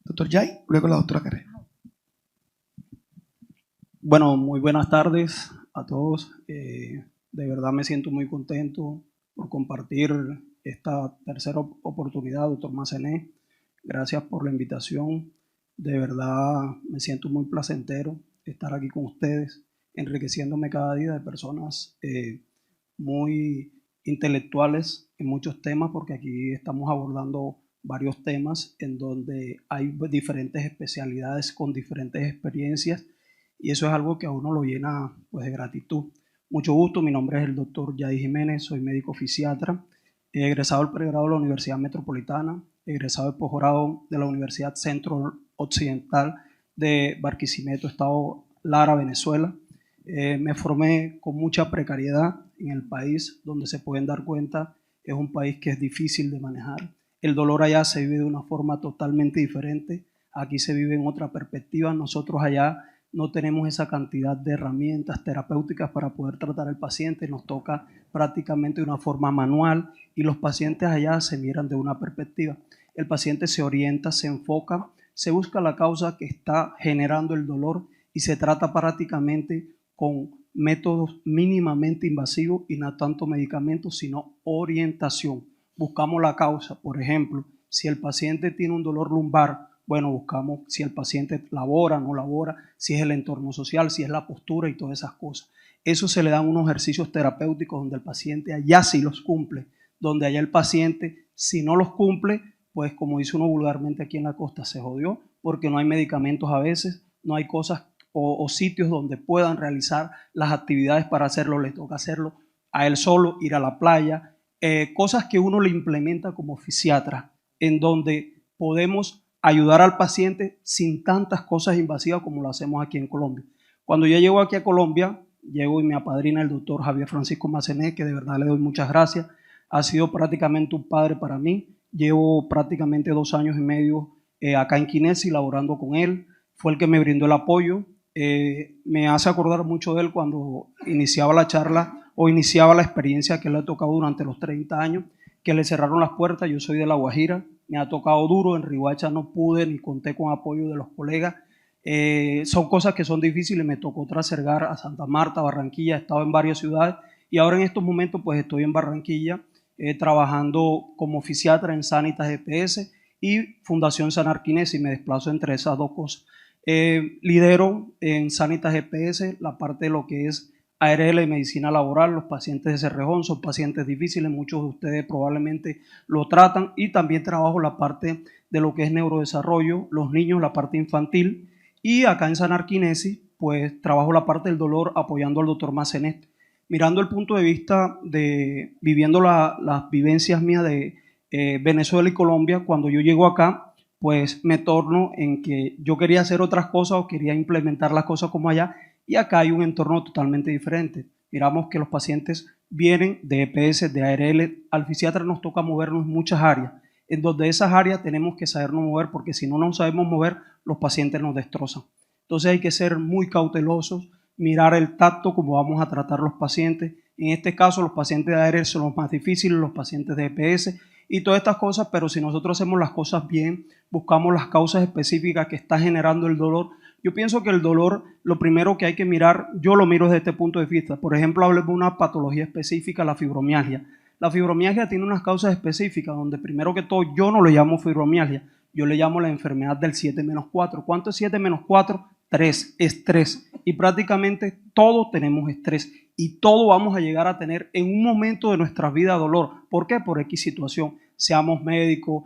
Doctor Yay, luego la doctora Carrero. Bueno, muy buenas tardes a todos. De verdad me siento muy contento por compartir esta tercera oportunidad, doctor Massenet. Gracias por la invitación. De verdad me siento muy placentero estar aquí con ustedes, enriqueciéndome cada día de personas muy intelectuales en muchos temas, porque aquí estamos abordando varios temas en donde hay diferentes especialidades con diferentes experiencias, y eso es algo que a uno lo llena pues de gratitud. Mucho gusto, mi nombre es el doctor Yadi Jiménez, soy médico fisiatra, egresado del pregrado de la Universidad Metropolitana, egresado del posgrado de la Universidad Centro Occidental de Barquisimeto, Estado Lara, Venezuela. Me formé con mucha precariedad en el país, donde se pueden dar cuenta, es un país que es difícil de manejar. El dolor allá se vive de una forma totalmente diferente, aquí se vive en otra perspectiva. Nosotros allá no tenemos esa cantidad de herramientas terapéuticas para poder tratar al paciente, nos toca prácticamente de una forma manual, y los pacientes allá se miran de una perspectiva. El paciente se orienta, se enfoca, se busca la causa que está generando el dolor y se trata prácticamente con métodos mínimamente invasivos y no tanto medicamentos, sino orientación. Buscamos la causa. Por ejemplo, si el paciente tiene un dolor lumbar, bueno, buscamos si el paciente labora, no labora, si es el entorno social, si es la postura y todas esas cosas. Eso se le dan unos ejercicios terapéuticos donde el paciente allá sí los cumple, donde allá el paciente si no los cumple, pues como dice uno vulgarmente aquí en la costa, se jodió, porque no hay medicamentos a veces, no hay cosas o sitios donde puedan realizar las actividades para hacerlo, le toca hacerlo a él solo, ir a la playa, cosas que uno le implementa como fisiatra, en donde podemos ayudar al paciente sin tantas cosas invasivas como lo hacemos aquí en Colombia. Cuando yo llego aquí a Colombia, llego y me apadrina el doctor Javier Francisco Massenet, que de verdad le doy muchas gracias, ha sido prácticamente un padre para mí. Llevo prácticamente 2 años y medio acá en Kinesi, laborando con él. Fue el que me brindó el apoyo. Me hace acordar mucho de él cuando iniciaba la charla o iniciaba la experiencia que le ha tocado durante los 30 años, que le cerraron las puertas. Yo soy de La Guajira, me ha tocado duro, en Riohacha no pude ni conté con apoyo de los colegas. Son cosas que son difíciles, me tocó trasergar a Santa Marta, Barranquilla, he estado en varias ciudades y ahora en estos momentos pues estoy en Barranquilla trabajando como fisiatra en Sanitas EPS y Fundación Sanar Kinesi, me desplazo entre esas dos cosas. Lidero en Sanitas EPS la parte de lo que es ARL y medicina laboral. Los pacientes de Cerrejón son pacientes difíciles, muchos de ustedes probablemente lo tratan, y también trabajo la parte de lo que es neurodesarrollo, los niños, la parte infantil, y acá en Sanar Kinesi pues trabajo la parte del dolor apoyando al doctor Massenet. Mirando el punto de vista de viviendo las vivencias mías de Venezuela y Colombia, cuando yo llego acá pues me torno en que yo quería hacer otras cosas o quería implementar las cosas como allá, y acá hay un entorno totalmente diferente. Miramos que los pacientes vienen de EPS, de ARL, al fisiatra nos toca movernos en muchas áreas, en donde esas áreas tenemos que sabernos mover, porque si no nos sabemos mover, los pacientes nos destrozan. Entonces hay que ser muy cautelosos, mirar el tacto, cómo vamos a tratar los pacientes. En este caso, los pacientes de ARL son los más difíciles, los pacientes de EPS y todas estas cosas, pero si nosotros hacemos las cosas bien, buscamos las causas específicas que está generando el dolor. Yo pienso que el dolor, lo primero que hay que mirar, yo lo miro desde este punto de vista. Por ejemplo, hablemos de una patología específica, la fibromialgia. La fibromialgia tiene unas causas específicas, donde primero que todo yo no le llamo fibromialgia, yo le llamo la enfermedad del 7-4. ¿Cuánto es 7-4? 3, estrés. Y prácticamente todos tenemos estrés y todos vamos a llegar a tener en un momento de nuestra vida dolor. ¿Por qué? Por X situación. Seamos médicos,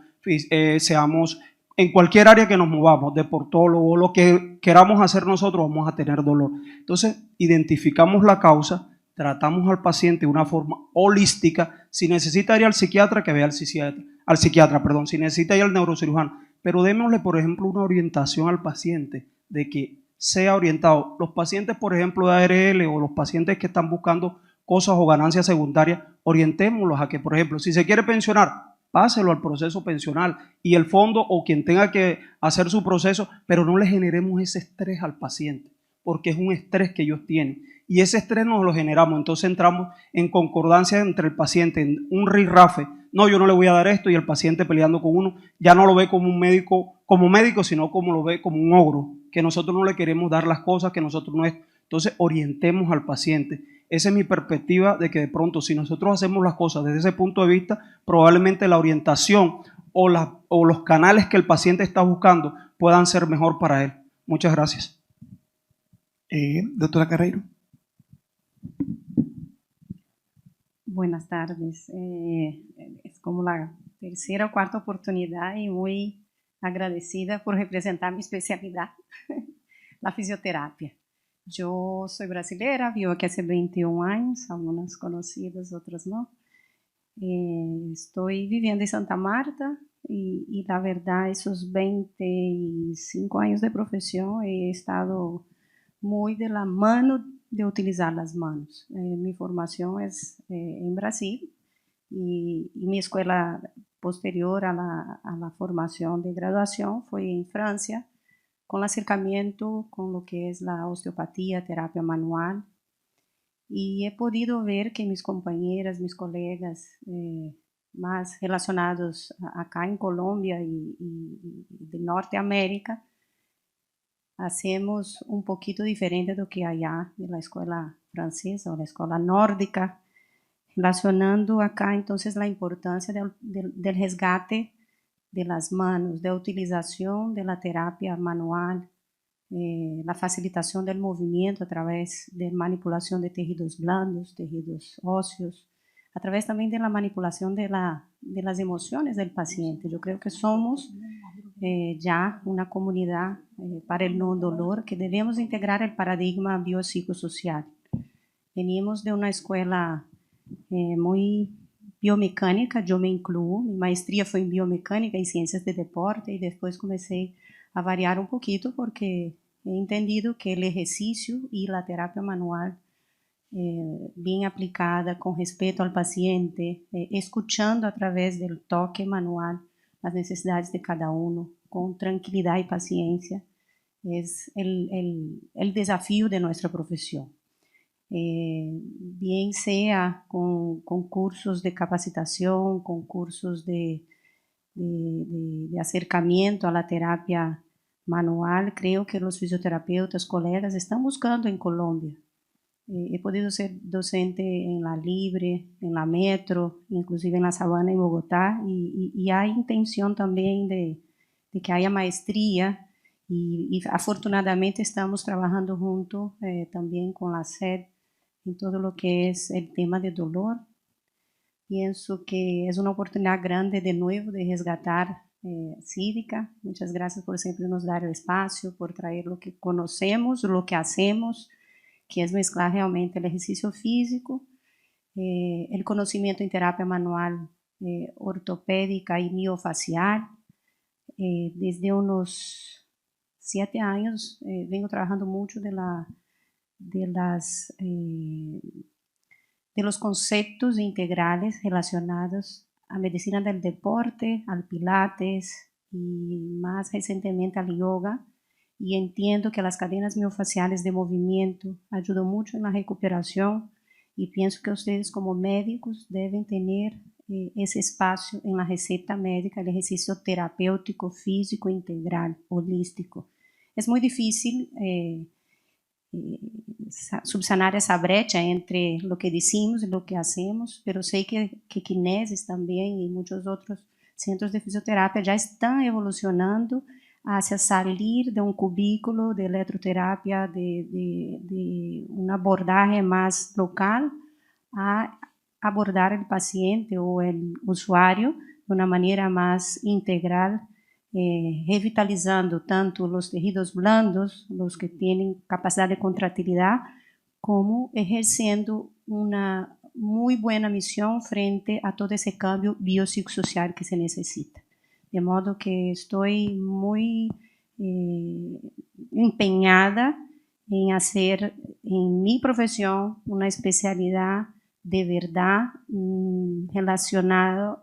seamos en cualquier área que nos movamos, deportólogo, lo que queramos hacer nosotros, vamos a tener dolor. Entonces, identificamos la causa, tratamos al paciente de una forma holística. Si necesita ir al psiquiatra, que vea al psiquiatra, si necesita ir al neurocirujano. Pero démosle, por ejemplo, una orientación al paciente de que sea orientado. Los pacientes, por ejemplo, de ARL o los pacientes que están buscando cosas o ganancias secundarias, orientémoslos a que, por ejemplo, si se quiere pensionar, páselo al proceso pensional y el fondo o quien tenga que hacer su proceso, pero no le generemos ese estrés al paciente, porque es un estrés que ellos tienen y ese estrés nos lo generamos. Entonces entramos en concordancia entre el paciente, en un rifrafe. No, yo no le voy a dar esto, y el paciente peleando con uno, ya no lo ve como un médico, sino como lo ve como un ogro, que nosotros no le queremos dar las cosas, que nosotros no es. Entonces orientemos al paciente. Esa es mi perspectiva, de que de pronto si nosotros hacemos las cosas desde ese punto de vista, probablemente la orientación o los canales que el paciente está buscando puedan ser mejor para él. Muchas gracias. Doctora Carreiro. Buenas tardes. Es como la tercera o cuarta oportunidad y muy agradecida por representar mi especialidad, la fisioterapia. Yo soy brasileña, vivo aquí hace 21 años, algunas conocidas, otras no. Estoy viviendo en Santa Marta y la verdad, esos 25 años de profesión he estado muy de la mano de utilizar las manos. Mi formación es en Brasil y mi escuela posterior a la formación de graduación fue en Francia, con el acercamiento con lo que es la osteopatía, terapia manual, y he podido ver que mis compañeras, mis colegas más relacionados acá en Colombia y de Norteamérica, hacemos un poquito diferente do que allá de la escuela francesa o la escuela nórdica, relacionando acá entonces la importancia del resgate de las manos, de utilización de la terapia manual, la facilitación del movimiento a través de manipulación de tejidos blandos, tejidos óseos, a través también de la manipulación de las emociones del paciente. Yo creo que somos ya una comunidad para el no dolor, que debemos integrar el paradigma biopsicosocial. Venimos de una escuela muy biomecânica, yo me incluo, mi maestría fue en biomecánica y ciencias de deporte, y después comencé a variar un poquito porque he entendido que el ejercicio y la terapia manual bien aplicada, con respeto al paciente, escuchando a través del toque manual las necesidades de cada uno, con tranquilidad y paciencia. Es el desafío de nuestra profesión. Bien sea con cursos de capacitación, con cursos de acercamiento a la terapia manual, creo que los fisioterapeutas, colegas, están buscando en Colombia. He podido ser docente en la Libre, en la Metro, inclusive en la Sabana en Bogotá, y hay intención también de que haya maestría, y afortunadamente estamos trabajando juntos también con la SED en todo lo que es el tema de dolor. Pienso que es una oportunidad grande de nuevo de resgatar Cívica. Muchas gracias por siempre nos dar el espacio, por traer lo que conocemos, lo que hacemos, que es mezclar realmente el ejercicio físico, el conocimiento en terapia manual, ortopédica y miofacial. Desde unos 7 años vengo trabajando mucho de los conceptos integrales relacionados a medicina del deporte, al pilates y más recientemente al yoga, y entiendo que las cadenas miofaciales de movimiento ayudan mucho en la recuperación, y pienso que ustedes como médicos deben tener ese espacio en la receta médica, el ejercicio terapéutico, físico, integral, holístico. Es muy difícil subsanar esa brecha entre lo que decimos y lo que hacemos, pero sé que Kinesis también y muchos otros centros de fisioterapia ya están evolucionando hacia salir de un cubículo de electroterapia, de un abordaje más local, a abordar el paciente o el usuario de una manera más integral, revitalizando tanto los tejidos blandos, los que tienen capacidad de contractilidad, como ejerciendo una muy buena misión frente a todo ese cambio biopsicosocial que se necesita. De modo que estoy muy empeñada en hacer en mi profesión una especialidad de verdad relacionando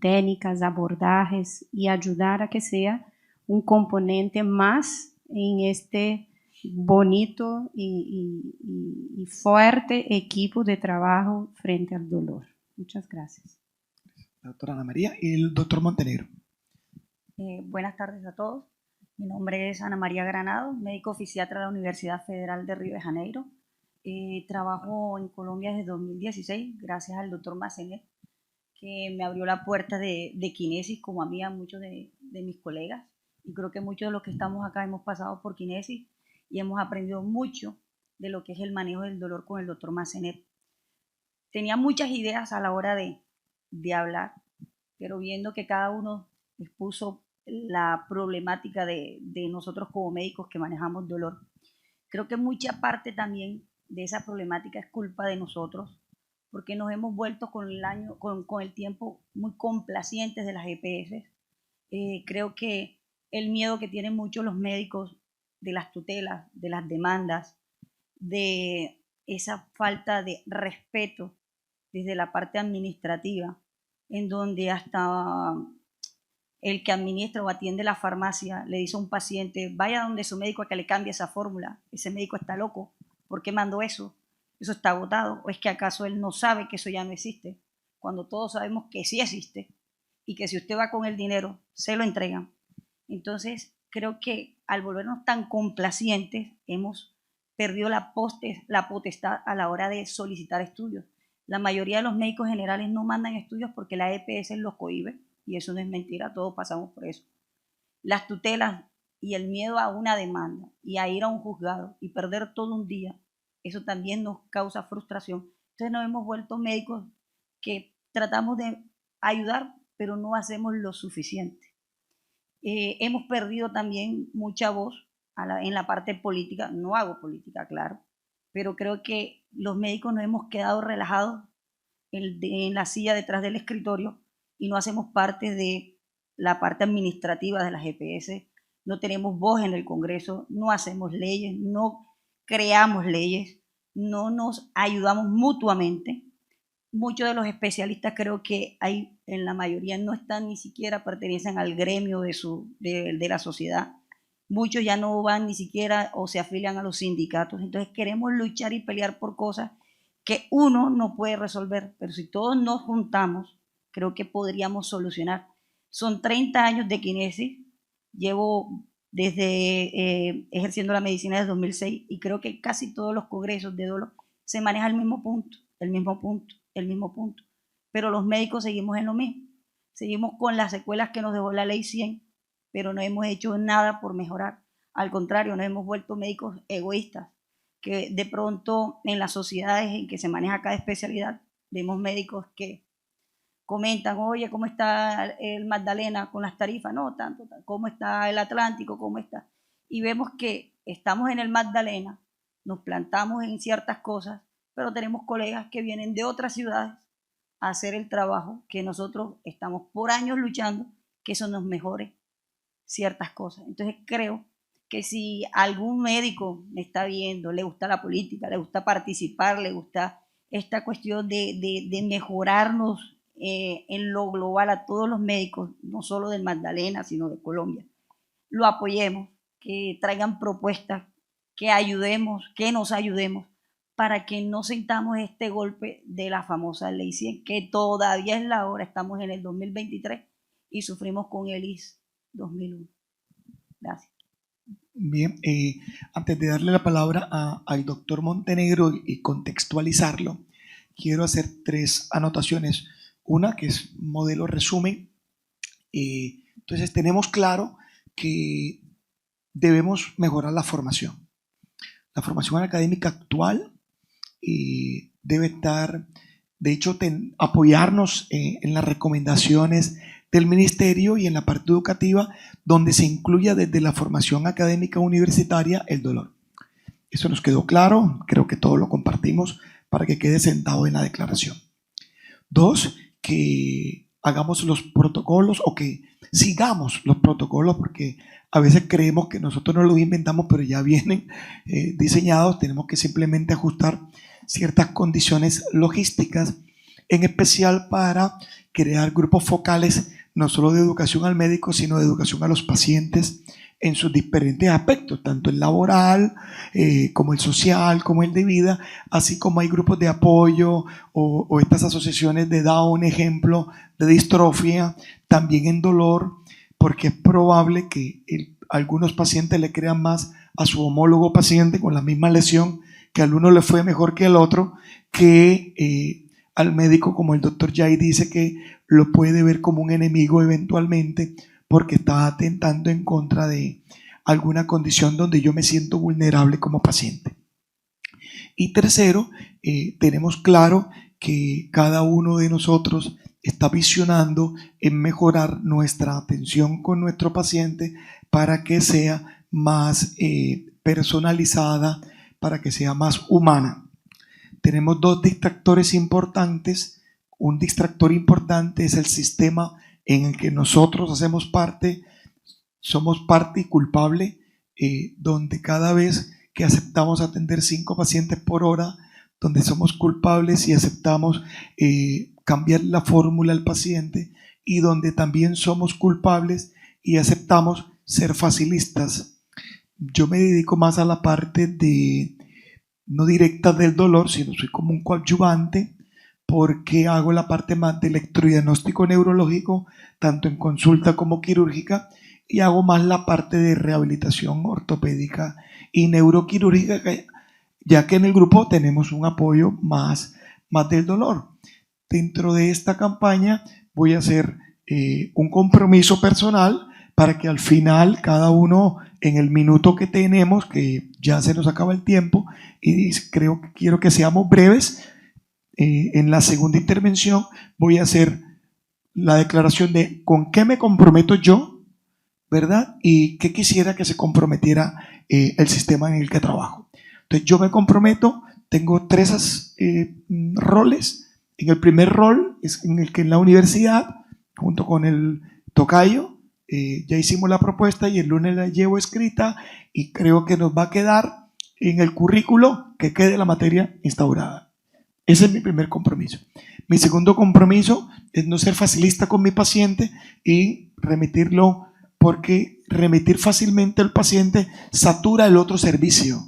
técnicas, abordajes y ayudar a que sea un componente más en este bonito y fuerte equipo de trabajo frente al dolor. Muchas gracias. La doctora Ana María y el doctor Montenegro. Buenas tardes a todos. Mi nombre es Ana María Granado, médico fisiatra de la Universidad Federal de Río de Janeiro. Trabajo en Colombia desde 2016, gracias al doctor Massenet, que me abrió la puerta de Kinesis, como a mí, a muchos de mis colegas. Y creo que muchos de los que estamos acá hemos pasado por Kinesis y hemos aprendido mucho de lo que es el manejo del dolor con el doctor Massenet. Tenía muchas ideas a la hora de hablar, pero viendo que cada uno expuso la problemática de nosotros como médicos que manejamos dolor, creo que mucha parte también de esa problemática es culpa de nosotros, porque nos hemos vuelto con el tiempo muy complacientes de las EPS. Creo que el miedo que tienen muchos los médicos de las tutelas, de las demandas, de esa falta de respeto desde la parte administrativa, en donde hasta el que administra o atiende la farmacia le dice a un paciente, vaya donde su médico a que le cambie esa fórmula, ese médico está loco, ¿por qué mandó eso? Eso está agotado, o es que acaso él no sabe que eso ya no existe, cuando todos sabemos que sí existe y que si usted va con el dinero, se lo entregan. Entonces, creo que al volvernos tan complacientes, hemos perdido la potestad a la hora de solicitar estudios. La mayoría de los médicos generales no mandan estudios porque la EPS los cohíbe, y eso no es mentira, todos pasamos por eso. Las tutelas y el miedo a una demanda y a ir a un juzgado y perder todo un día, eso también nos causa frustración. Entonces nos hemos vuelto médicos que tratamos de ayudar, pero no hacemos lo suficiente. Hemos perdido también mucha voz en la parte política. No hago política, claro, pero creo que los médicos nos hemos quedado relajados en la silla detrás del escritorio y no hacemos parte de la parte administrativa de las EPS. No tenemos voz en el Congreso, no hacemos leyes, no creamos leyes, no nos ayudamos mutuamente. Muchos de los especialistas creo que hay en la mayoría no están ni siquiera, pertenecen al gremio de la sociedad. Muchos ya no van ni siquiera o se afilian a los sindicatos. Entonces queremos luchar y pelear por cosas que uno no puede resolver, pero si todos nos juntamos, creo que podríamos solucionar. Son 30 años de Kinesis, llevo desde ejerciendo la medicina desde 2006 y creo que casi todos los congresos de dolor se maneja el mismo punto, el mismo punto, el mismo punto. Pero los médicos seguimos en lo mismo, seguimos con las secuelas que nos dejó la ley 100, pero no hemos hecho nada por mejorar. Al contrario, nos hemos vuelto médicos egoístas, que de pronto en las sociedades en que se maneja cada especialidad, vemos médicos que comentan, oye, ¿cómo está el Magdalena con las tarifas? No, tanto, ¿cómo está el Atlántico? ¿Cómo está? Y vemos que estamos en el Magdalena, nos plantamos en ciertas cosas, pero tenemos colegas que vienen de otras ciudades a hacer el trabajo que nosotros estamos por años luchando, que eso nos mejore ciertas cosas. Entonces creo que si algún médico me está viendo, le gusta la política, le gusta participar, le gusta esta cuestión de mejorarnos en lo global a todos los médicos, no solo del Magdalena, sino de Colombia, lo apoyemos, que traigan propuestas, que ayudemos, que nos ayudemos, para que no sintamos este golpe de la famosa ley 100, que todavía es la hora, estamos en el 2023 y sufrimos con el IS 2001. Gracias. Bien, antes de darle la palabra al doctor Montenegro y contextualizarlo, quiero hacer 3 anotaciones. Una que es modelo resumen. Entonces tenemos claro que debemos mejorar la formación. La formación académica actual debe estar, de hecho, apoyarnos en las recomendaciones del ministerio y en la parte educativa, donde se incluya desde la formación académica universitaria el dolor. Eso nos quedó claro, creo que todos lo compartimos para que quede sentado en la declaración. 2, que hagamos los protocolos o que sigamos los protocolos, porque a veces creemos que nosotros no los inventamos, pero ya vienen diseñados. Tenemos que simplemente ajustar ciertas condiciones logísticas, en especial para crear grupos focales, no solo de educación al médico, sino de educación a los pacientes en sus diferentes aspectos, tanto el laboral, como el social, como el de vida, así como hay grupos de apoyo o estas asociaciones de Down, ejemplo, de distrofia, también en dolor, porque es probable que algunos pacientes le crean más a su homólogo paciente con la misma lesión, que al uno le fue mejor que al otro, que al médico, como el doctor Jay dice, que lo puede ver como un enemigo eventualmente, porque está atentando en contra de alguna condición donde yo me siento vulnerable como paciente. Y tercero, tenemos claro que cada uno de nosotros está visionando en mejorar nuestra atención con nuestro paciente para que sea más personalizada, para que sea más humana. Tenemos 2 distractores importantes. Un distractor importante es el sistema en el que nosotros hacemos parte, somos parte y culpable, donde cada vez que aceptamos atender 5 pacientes por hora, donde somos culpables y aceptamos cambiar la fórmula al paciente, y donde también somos culpables y aceptamos ser facilistas. Yo me dedico más a la parte no directa del dolor, sino soy como un coadyuvante, porque hago la parte más de electrodiagnóstico neurológico, tanto en consulta como quirúrgica, y hago más la parte de rehabilitación ortopédica y neuroquirúrgica, ya que en el grupo tenemos un apoyo más del dolor. Dentro de esta campaña voy a hacer un compromiso personal para que al final cada uno, en el minuto que tenemos, que ya se nos acaba el tiempo, y quiero que seamos breves, en la segunda intervención voy a hacer la declaración de con qué me comprometo yo, ¿verdad? Y qué quisiera que se comprometiera el sistema en el que trabajo. Entonces yo me comprometo, tengo 3 roles. En el primer rol es en el que en la universidad, junto con el tocayo, ya hicimos la propuesta y el lunes la llevo escrita, y creo que nos va a quedar en el currículo que quede la materia instaurada. Ese es mi primer compromiso. Mi segundo compromiso es no ser facilista con mi paciente y remitirlo, porque remitir fácilmente al paciente satura el otro servicio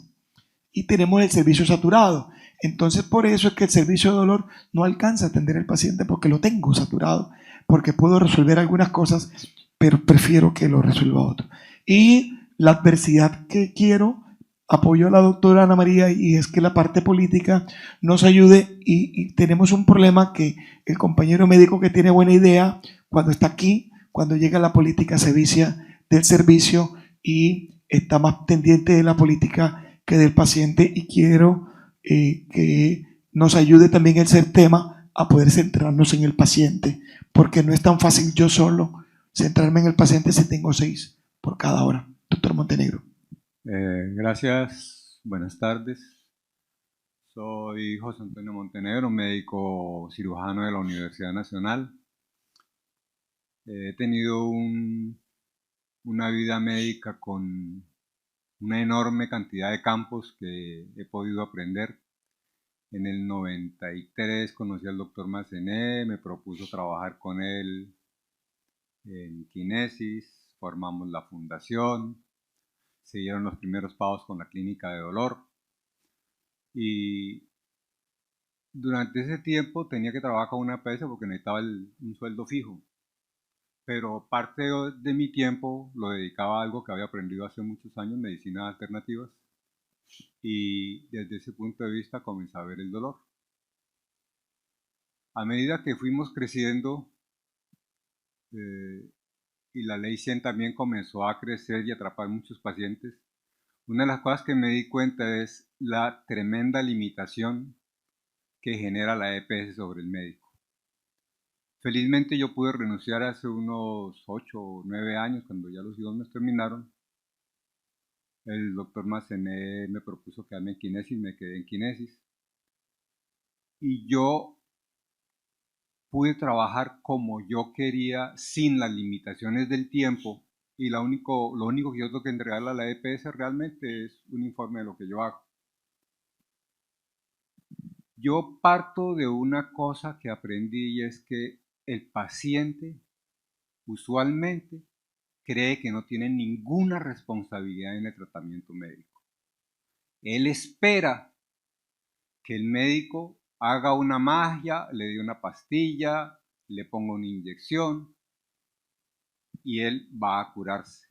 y tenemos el servicio saturado. Entonces por eso es que el servicio de dolor no alcanza a atender al paciente, porque lo tengo saturado, porque puedo resolver algunas cosas, pero prefiero que lo resuelva otro. Y la adversidad que quiero, apoyo a la doctora Ana María, y es que la parte política nos ayude, y tenemos un problema que el compañero médico que tiene buena idea, cuando está aquí, cuando llega a la política se vicia del servicio y está más pendiente de la política que del paciente, y quiero que nos ayude también el CERTEMA a poder centrarnos en el paciente, porque no es tan fácil yo solo centrarme en el paciente si tengo 6 por cada hora. Doctor Montenegro. Gracias, buenas tardes. Soy José Antonio Montenegro, médico cirujano de la Universidad Nacional. He tenido una vida médica con una enorme cantidad de campos que he podido aprender. En el 93 conocí al doctor Massenet, me propuso trabajar con él en Kinesis, formamos la fundación, se dieron los primeros pagos con la clínica de dolor, y durante ese tiempo tenía que trabajar con una EPS porque necesitaba un sueldo fijo, pero parte de mi tiempo lo dedicaba a algo que había aprendido hace muchos años, medicinas alternativas, y desde ese punto de vista comencé a ver el dolor. A medida que fuimos creciendo y la ley 100 también comenzó a crecer y atrapar muchos pacientes, una de las cosas que me di cuenta es la tremenda limitación que genera la EPS sobre el médico. Felizmente yo pude renunciar hace unos 8 o 9 años, cuando ya los hijos me terminaron. El doctor Massenet me propuso quedarme en Kinesis, me quedé en Kinesis. Y yo pude trabajar como yo quería, sin las limitaciones del tiempo, y lo único que yo tengo que entregarle a la EPS realmente es un informe de lo que yo hago. Yo parto de una cosa que aprendí, y es que el paciente usualmente cree que no tiene ninguna responsabilidad en el tratamiento médico. Él espera que el médico haga una magia, le dé una pastilla, le ponga una inyección y él va a curarse.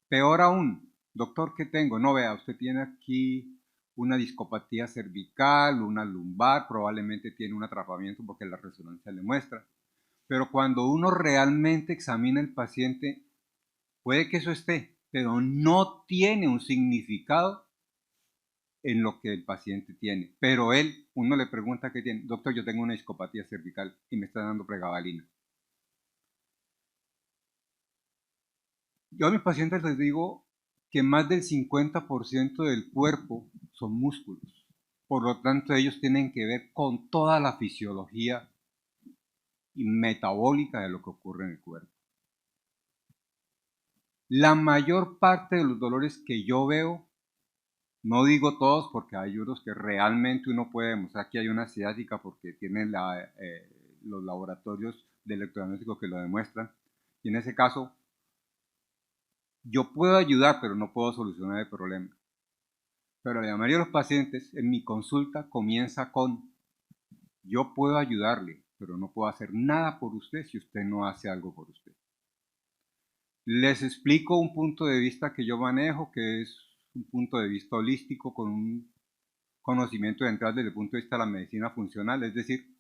Peor aún, doctor, ¿qué tengo? No, vea, usted tiene aquí una discopatía cervical, una lumbar, probablemente tiene un atrapamiento porque la resonancia le muestra. Pero cuando uno realmente examina al paciente, puede que eso esté, pero no tiene un significado en lo que el paciente tiene. Pero uno le pregunta qué tiene. Doctor, yo tengo una discopatía cervical y me está dando pregabalina. Yo a mis pacientes les digo que más del 50% del cuerpo son músculos. Por lo tanto, ellos tienen que ver con toda la fisiología y metabólica de lo que ocurre en el cuerpo. La mayor parte de los dolores que yo veo, no digo todos porque hay unos que realmente uno puede demostrar que hay una ciática porque tienen los laboratorios de electrodiagnóstico que lo demuestran, y en ese caso yo puedo ayudar pero no puedo solucionar el problema. Pero la mayoría de los pacientes en mi consulta comienza con: yo puedo ayudarle, pero no puedo hacer nada por usted si usted no hace algo por usted. Les explico un punto de vista que yo manejo, que es un punto de vista holístico con un conocimiento central desde el punto de vista de la medicina funcional, es decir,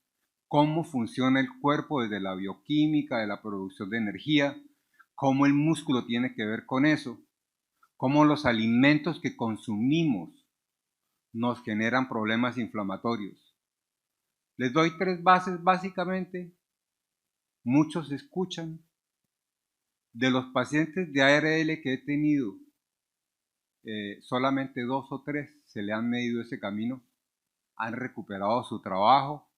cómo funciona el cuerpo desde la bioquímica, de la producción de energía, cómo el músculo tiene que ver con eso, cómo los alimentos que consumimos nos generan problemas inflamatorios. Les doy 3 bases básicamente. Muchos escuchan. De los pacientes de ARL que he tenido, solamente 2 o 3 se le han medido ese camino, han recuperado su trabajo,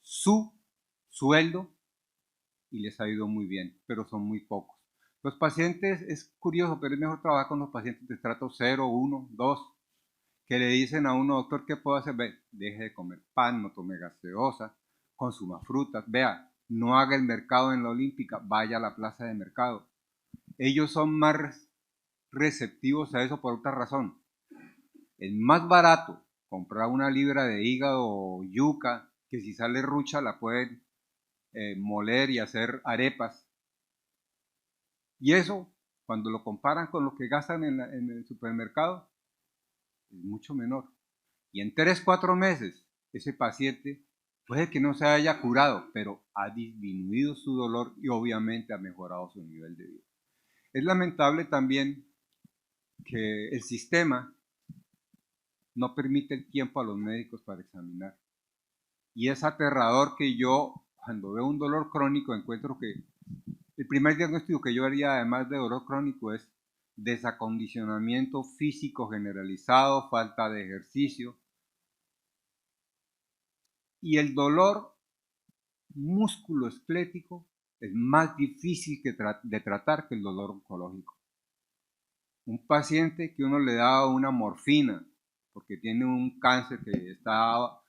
su sueldo y les ha ido muy bien, pero son muy pocos. Los pacientes, es curioso, pero es mejor trabajar con los pacientes de estrato 0, 1, 2, que le dicen a uno: doctor, ¿qué puedo hacer? Deje de comer pan, no tome gaseosa, consuma frutas. Vea, no haga el mercado en la Olímpica, vaya a la plaza de mercado. Ellos son más receptivos a eso por otra razón. Es más barato comprar una libra de hígado o yuca, que si sale rucha la pueden moler y hacer arepas. Y eso, cuando lo comparan con lo que gastan en el supermercado, es mucho menor. Y en 3-4 meses, ese paciente puede que no se haya curado, pero ha disminuido su dolor y obviamente ha mejorado su nivel de vida. Es lamentable también que el sistema no permite el tiempo a los médicos para examinar. Y es aterrador que yo, cuando veo un dolor crónico, encuentro que el primer diagnóstico que yo haría, además de dolor crónico, es desacondicionamiento físico generalizado, falta de ejercicio. Y el dolor musculoesquelético es más difícil de tratar que el dolor oncológico. Un paciente que uno le da una morfina porque tiene un cáncer que está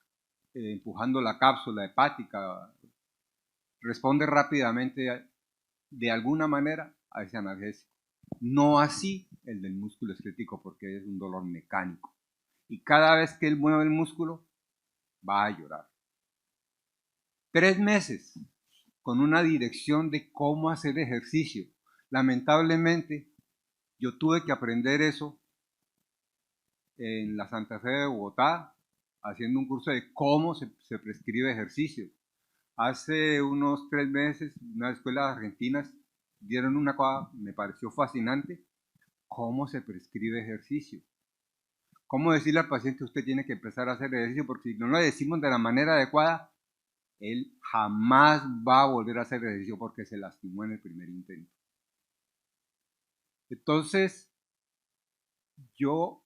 empujando la cápsula hepática, responde rápidamente de alguna manera a ese analgésico. No así el del músculo esquelético, porque es un dolor mecánico. Y cada vez que él mueve el músculo, va a llorar. 3 meses con una dirección de cómo hacer ejercicio. Lamentablemente, yo tuve que aprender eso en la Santa Fe de Bogotá, haciendo un curso de cómo se prescribe ejercicio. Hace unos 3 meses, unas escuelas argentinas dieron una cosa, me pareció fascinante, cómo se prescribe ejercicio. Cómo decirle al paciente, usted tiene que empezar a hacer ejercicio, porque si no lo decimos de la manera adecuada, él jamás va a volver a hacer ejercicio porque se lastimó en el primer intento. Entonces, yo,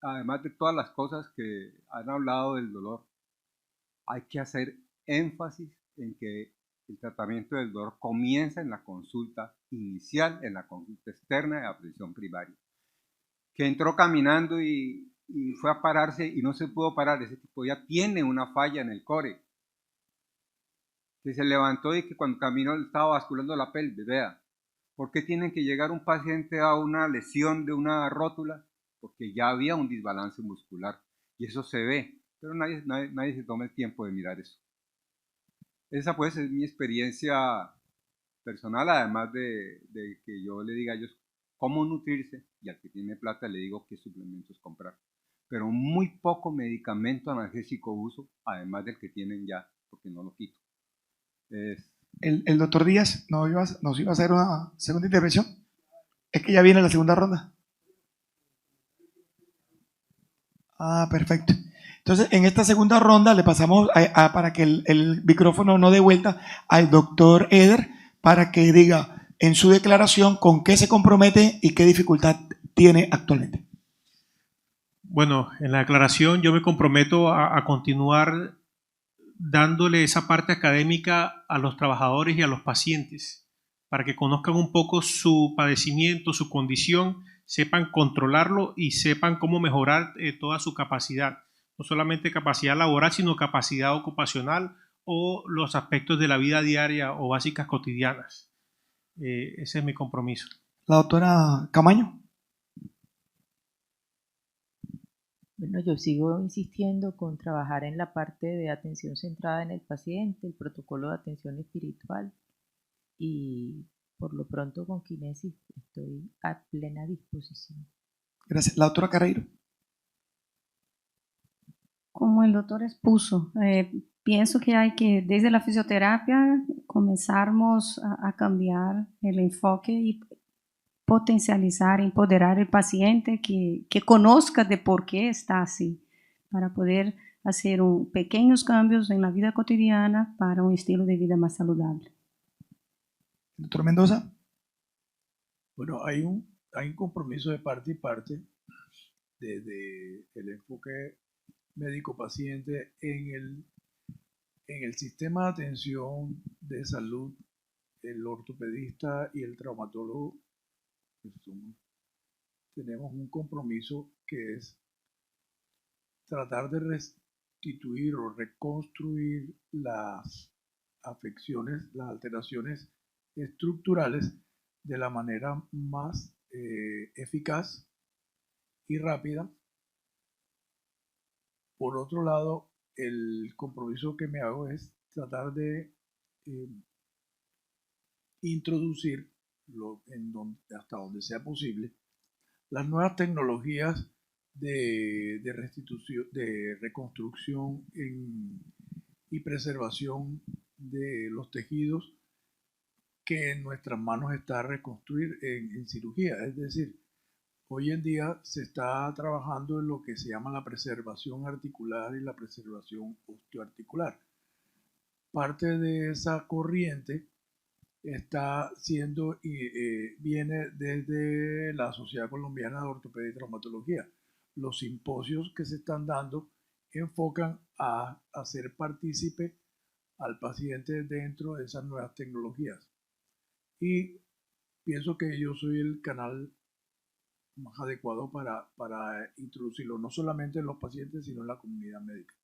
además de todas las cosas que han hablado del dolor, hay que hacer énfasis en que el tratamiento del dolor comienza en la consulta inicial, en la consulta externa de atención primaria. Que entró caminando y fue a pararse y no se pudo parar, ese tipo ya tiene una falla en el core. Que se levantó y que cuando caminó estaba basculando la pelvis, vea. ¿Por qué tienen que llegar un paciente a una lesión de una rótula? Porque ya había un desbalance muscular y eso se ve, pero nadie se toma el tiempo de mirar eso. Esa pues es mi experiencia personal, además de que yo le diga a ellos cómo nutrirse y al que tiene plata le digo qué suplementos comprar. Pero muy poco medicamento analgésico uso, además del que tienen ya, porque no lo quito. El doctor Díaz nos iba a hacer una segunda intervención. Es que ya viene la segunda ronda. Ah, perfecto. Entonces, en esta segunda ronda le pasamos para que el micrófono no dé vuelta al doctor Eder para que diga en su declaración con qué se compromete y qué dificultad tiene actualmente. Bueno, en la declaración yo me comprometo a continuar dándole esa parte académica a los trabajadores y a los pacientes para que conozcan un poco su padecimiento, su condición, sepan controlarlo y sepan cómo mejorar toda su capacidad, no solamente capacidad laboral, sino capacidad ocupacional o los aspectos de la vida diaria o básicas cotidianas. Ese es mi compromiso. La doctora Camaño. Bueno, yo sigo insistiendo con trabajar en la parte de atención centrada en el paciente, el protocolo de atención espiritual y por lo pronto con Kinesis estoy a plena disposición. Gracias. La doctora Carreiro. Como el doctor expuso, pienso que hay que, desde la fisioterapia, comenzarmos a cambiar el enfoque y potencializar, empoderar el paciente que conozca de por qué está así, para poder hacer pequeños cambios en la vida cotidiana para un estilo de vida más saludable. Doctor Mendoza. Bueno, hay un compromiso de parte y parte desde el enfoque médico-paciente en el sistema de atención de salud, el ortopedista y el traumatólogo. Tenemos un compromiso que es tratar de sustituir o reconstruir las afecciones, las alteraciones estructurales de la manera más eficaz y rápida. Por otro lado, el compromiso que me hago es tratar de introducir hasta donde sea posible las nuevas tecnologías de restitución, de reconstrucción y preservación de los tejidos que en nuestras manos está reconstruir en cirugía. Es decir, hoy en día se está trabajando en lo que se llama la preservación articular y la preservación osteoarticular. Parte de esa corriente está siendo viene desde la Sociedad Colombiana de Ortopedia y Traumatología. Los simposios que se están dando enfocan a hacer partícipe al paciente dentro de esas nuevas tecnologías. Y pienso que yo soy el canal más adecuado para introducirlo, no solamente en los pacientes, sino en la comunidad médica.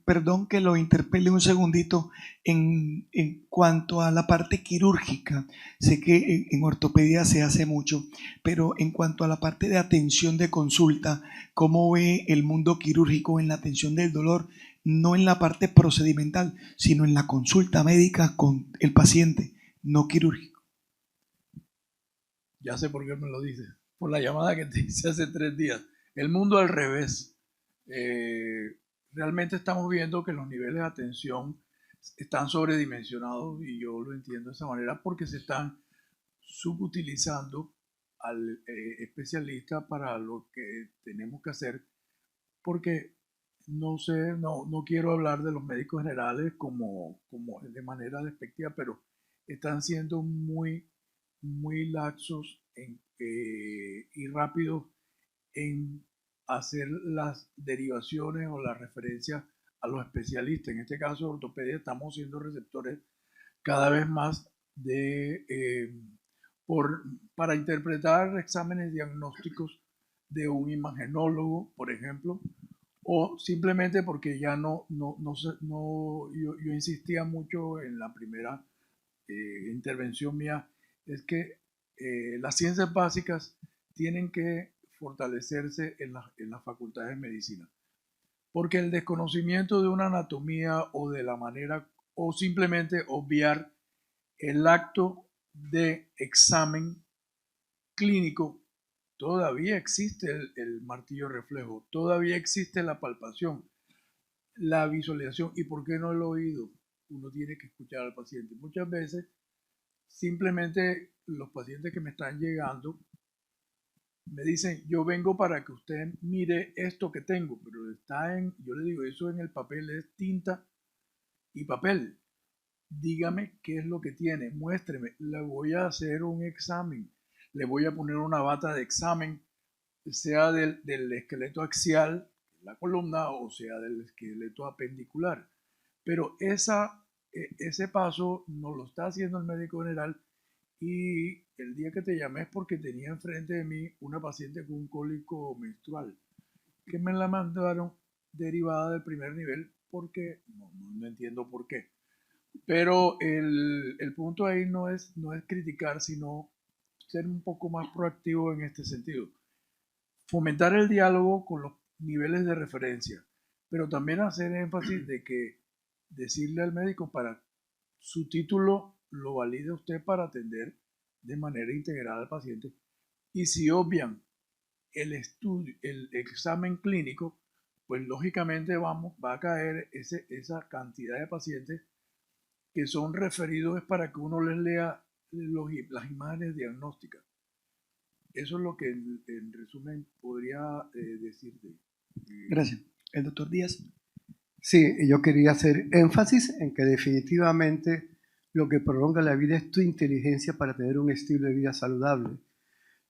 Perdón que lo interpele un segundito. En cuanto a la parte quirúrgica, sé que en ortopedia se hace mucho, pero en cuanto a la parte de atención de consulta, ¿cómo ve el mundo quirúrgico en la atención del dolor? No en la parte procedimental, sino en la consulta médica con el paciente, no quirúrgico. Ya sé por qué me lo dices, por la llamada que te hice hace 3 días. El mundo al revés. Realmente estamos viendo que los niveles de atención están sobredimensionados, y yo lo entiendo de esa manera porque se están subutilizando al especialista para lo que tenemos que hacer, porque no quiero hablar de los médicos generales como de manera despectiva, pero están siendo muy laxos y rápidos en hacer las derivaciones o las referencias a los especialistas. En este caso, ortopedia, estamos siendo receptores cada vez más para interpretar exámenes diagnósticos de un imagenólogo, por ejemplo, o simplemente porque ya yo insistía mucho en la primera intervención mía, es que las ciencias básicas tienen que fortalecerse en las facultades de medicina, porque el desconocimiento de una anatomía o de la manera, o simplemente obviar el acto de examen clínico, todavía existe el martillo reflejo, todavía existe la palpación, la visualización. ¿Y por qué no el oído? Uno tiene que escuchar al paciente. Muchas veces simplemente los pacientes que me están llegando me dicen: yo vengo para que usted mire esto que tengo, pero yo le digo, eso en el papel es tinta y papel. Dígame qué es lo que tiene, muéstreme, le voy a hacer un examen, le voy a poner una bata de examen, sea del esqueleto axial, la columna, o sea del esqueleto apendicular. Pero ese paso no lo está haciendo el médico general. Y el día que te llamé es porque tenía enfrente de mí una paciente con un cólico menstrual que me la mandaron derivada del primer nivel, porque no entiendo por qué. Pero el punto ahí no es criticar, sino ser un poco más proactivo en este sentido. Fomentar el diálogo con los niveles de referencia, pero también hacer énfasis de que decirle al médico, para su título lo valide usted para atender de manera integral al paciente. Y si obvian el examen clínico, pues lógicamente va a caer esa cantidad de pacientes que son referidos para que uno les lea las imágenes diagnósticas. Eso es lo que en resumen podría decirte. Gracias. El doctor Díaz. Sí, yo quería hacer énfasis en que definitivamente lo que prolonga la vida es tu inteligencia para tener un estilo de vida saludable.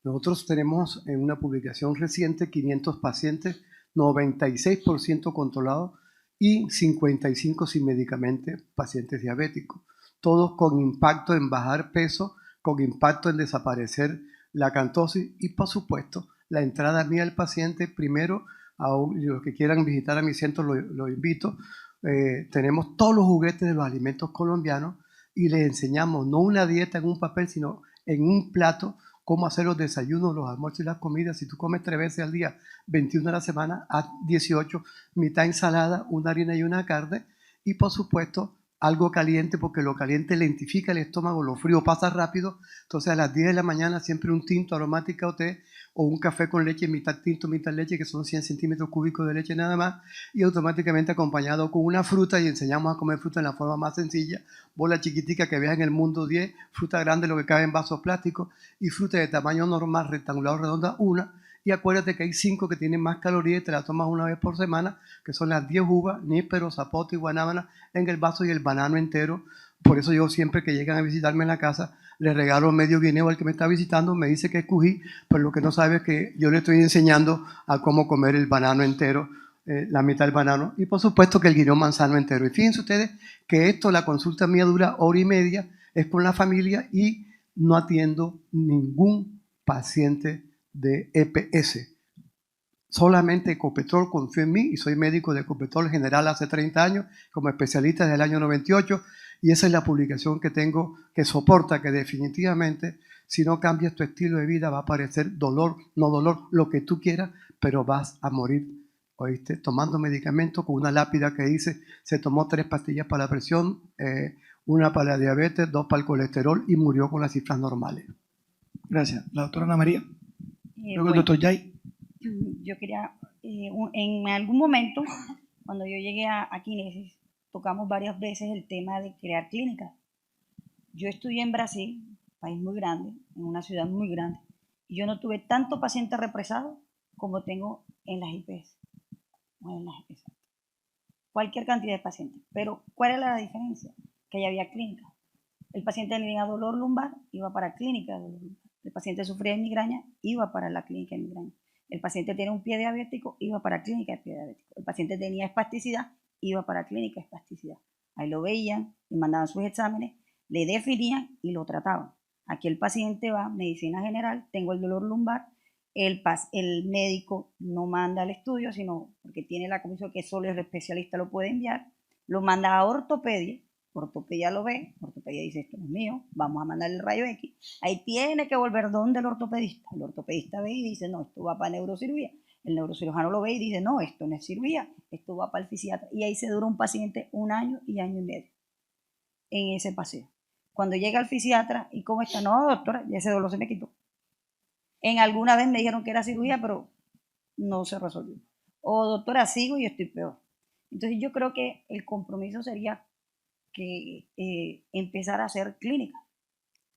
Nosotros tenemos en una publicación reciente 500 pacientes, 96% controlados y 55 sin medicamento, pacientes diabéticos. Todos con impacto en bajar peso, con impacto en desaparecer la acantosis y, por supuesto, la entrada mía al paciente primero y los que quieran visitar a mi centro los invito. Tenemos todos los juguetes de los alimentos colombianos y les enseñamos no una dieta en un papel, sino en un plato, cómo hacer los desayunos, los almuerzos y las comidas. Si tú comes 3 veces al día, 21 a la semana, haz 18, mitad ensalada, una harina y una carne, y por supuesto algo caliente, porque lo caliente lentifica el estómago, lo frío pasa rápido. Entonces a las 10 de la mañana siempre un tinto aromática o té, o un café con leche, mitad tinto, mitad leche, que son 100 centímetros cúbicos de leche nada más, y automáticamente acompañado con una fruta, y enseñamos a comer fruta en la forma más sencilla: bola chiquitica que viaja en el mundo 10, fruta grande lo que cabe en vasos plásticos, y fruta de tamaño normal, rectangular o redonda, una. Y acuérdate que hay 5 que tienen más calorías y te las tomas una vez por semana, que son las 10 uvas, níspero, zapote y guanábana en el vaso, y el banano entero. Por eso yo siempre que llegan a visitarme en la casa, le regalo medio guineo al que me está visitando. Me dice que es cují, pero lo que no sabe es que yo le estoy enseñando a cómo comer el banano entero, la mitad del banano, y por supuesto que el guineo manzano entero. Y fíjense ustedes que esto, la consulta mía dura 1h30, es con la familia, y no atiendo ningún paciente de EPS. Solamente Ecopetrol confío en mí, y soy médico de Ecopetrol General hace 30 años, como especialista desde el año 98, y esa es la publicación que tengo, que soporta que definitivamente, si no cambias tu estilo de vida, va a aparecer dolor, no dolor, lo que tú quieras, pero vas a morir, ¿oíste? Tomando medicamentos con una lápida que dice: se tomó 3 pastillas para la presión, 1 para la diabetes, 2 para el colesterol, y murió con las cifras normales. Gracias. La doctora Ana María. Luego Bueno, el doctor Jay. yo quería, en algún momento, cuando yo llegué a Kinesis, tocamos varias veces el tema de crear clínicas. Yo estudié en Brasil, país muy grande, en una ciudad muy grande, y yo no tuve tanto paciente represado como tengo en las IPS. Cualquier cantidad de pacientes. Pero, ¿cuál era la diferencia? Que ya había clínicas. El paciente tenía dolor lumbar, iba para clínica de dolor lumbar. El paciente sufría de migraña, iba para la clínica de migraña. El paciente tiene un pie diabético, iba para clínica de pie diabético. El paciente tenía espasticidad, iba para clínica de espasticidad. Ahí lo veían, le mandaban sus exámenes, le definían y lo trataban. Aquí el paciente va, medicina general, tengo el dolor lumbar, el médico no manda al estudio, sino porque tiene la comisión que solo el especialista lo puede enviar, lo manda a ortopedia. Ortopedia lo ve, ortopedia dice: esto no es mío, vamos a mandarle el rayo X. Ahí tiene que volver donde el ortopedista. El ortopedista ve y dice: no, esto va para neurocirugía. El neurocirujano lo ve y dice: no, esto no es cirugía, esto va para el fisiatra. Y ahí se dura un paciente 1 año y año y medio en ese paseo. Cuando llega al fisiatra, ¿y cómo está? No, doctora, ya ese dolor se me quitó. En alguna vez me dijeron que era cirugía, pero no se resolvió. O doctora, sigo y estoy peor. Entonces yo creo que el compromiso sería que empezar a hacer clínica,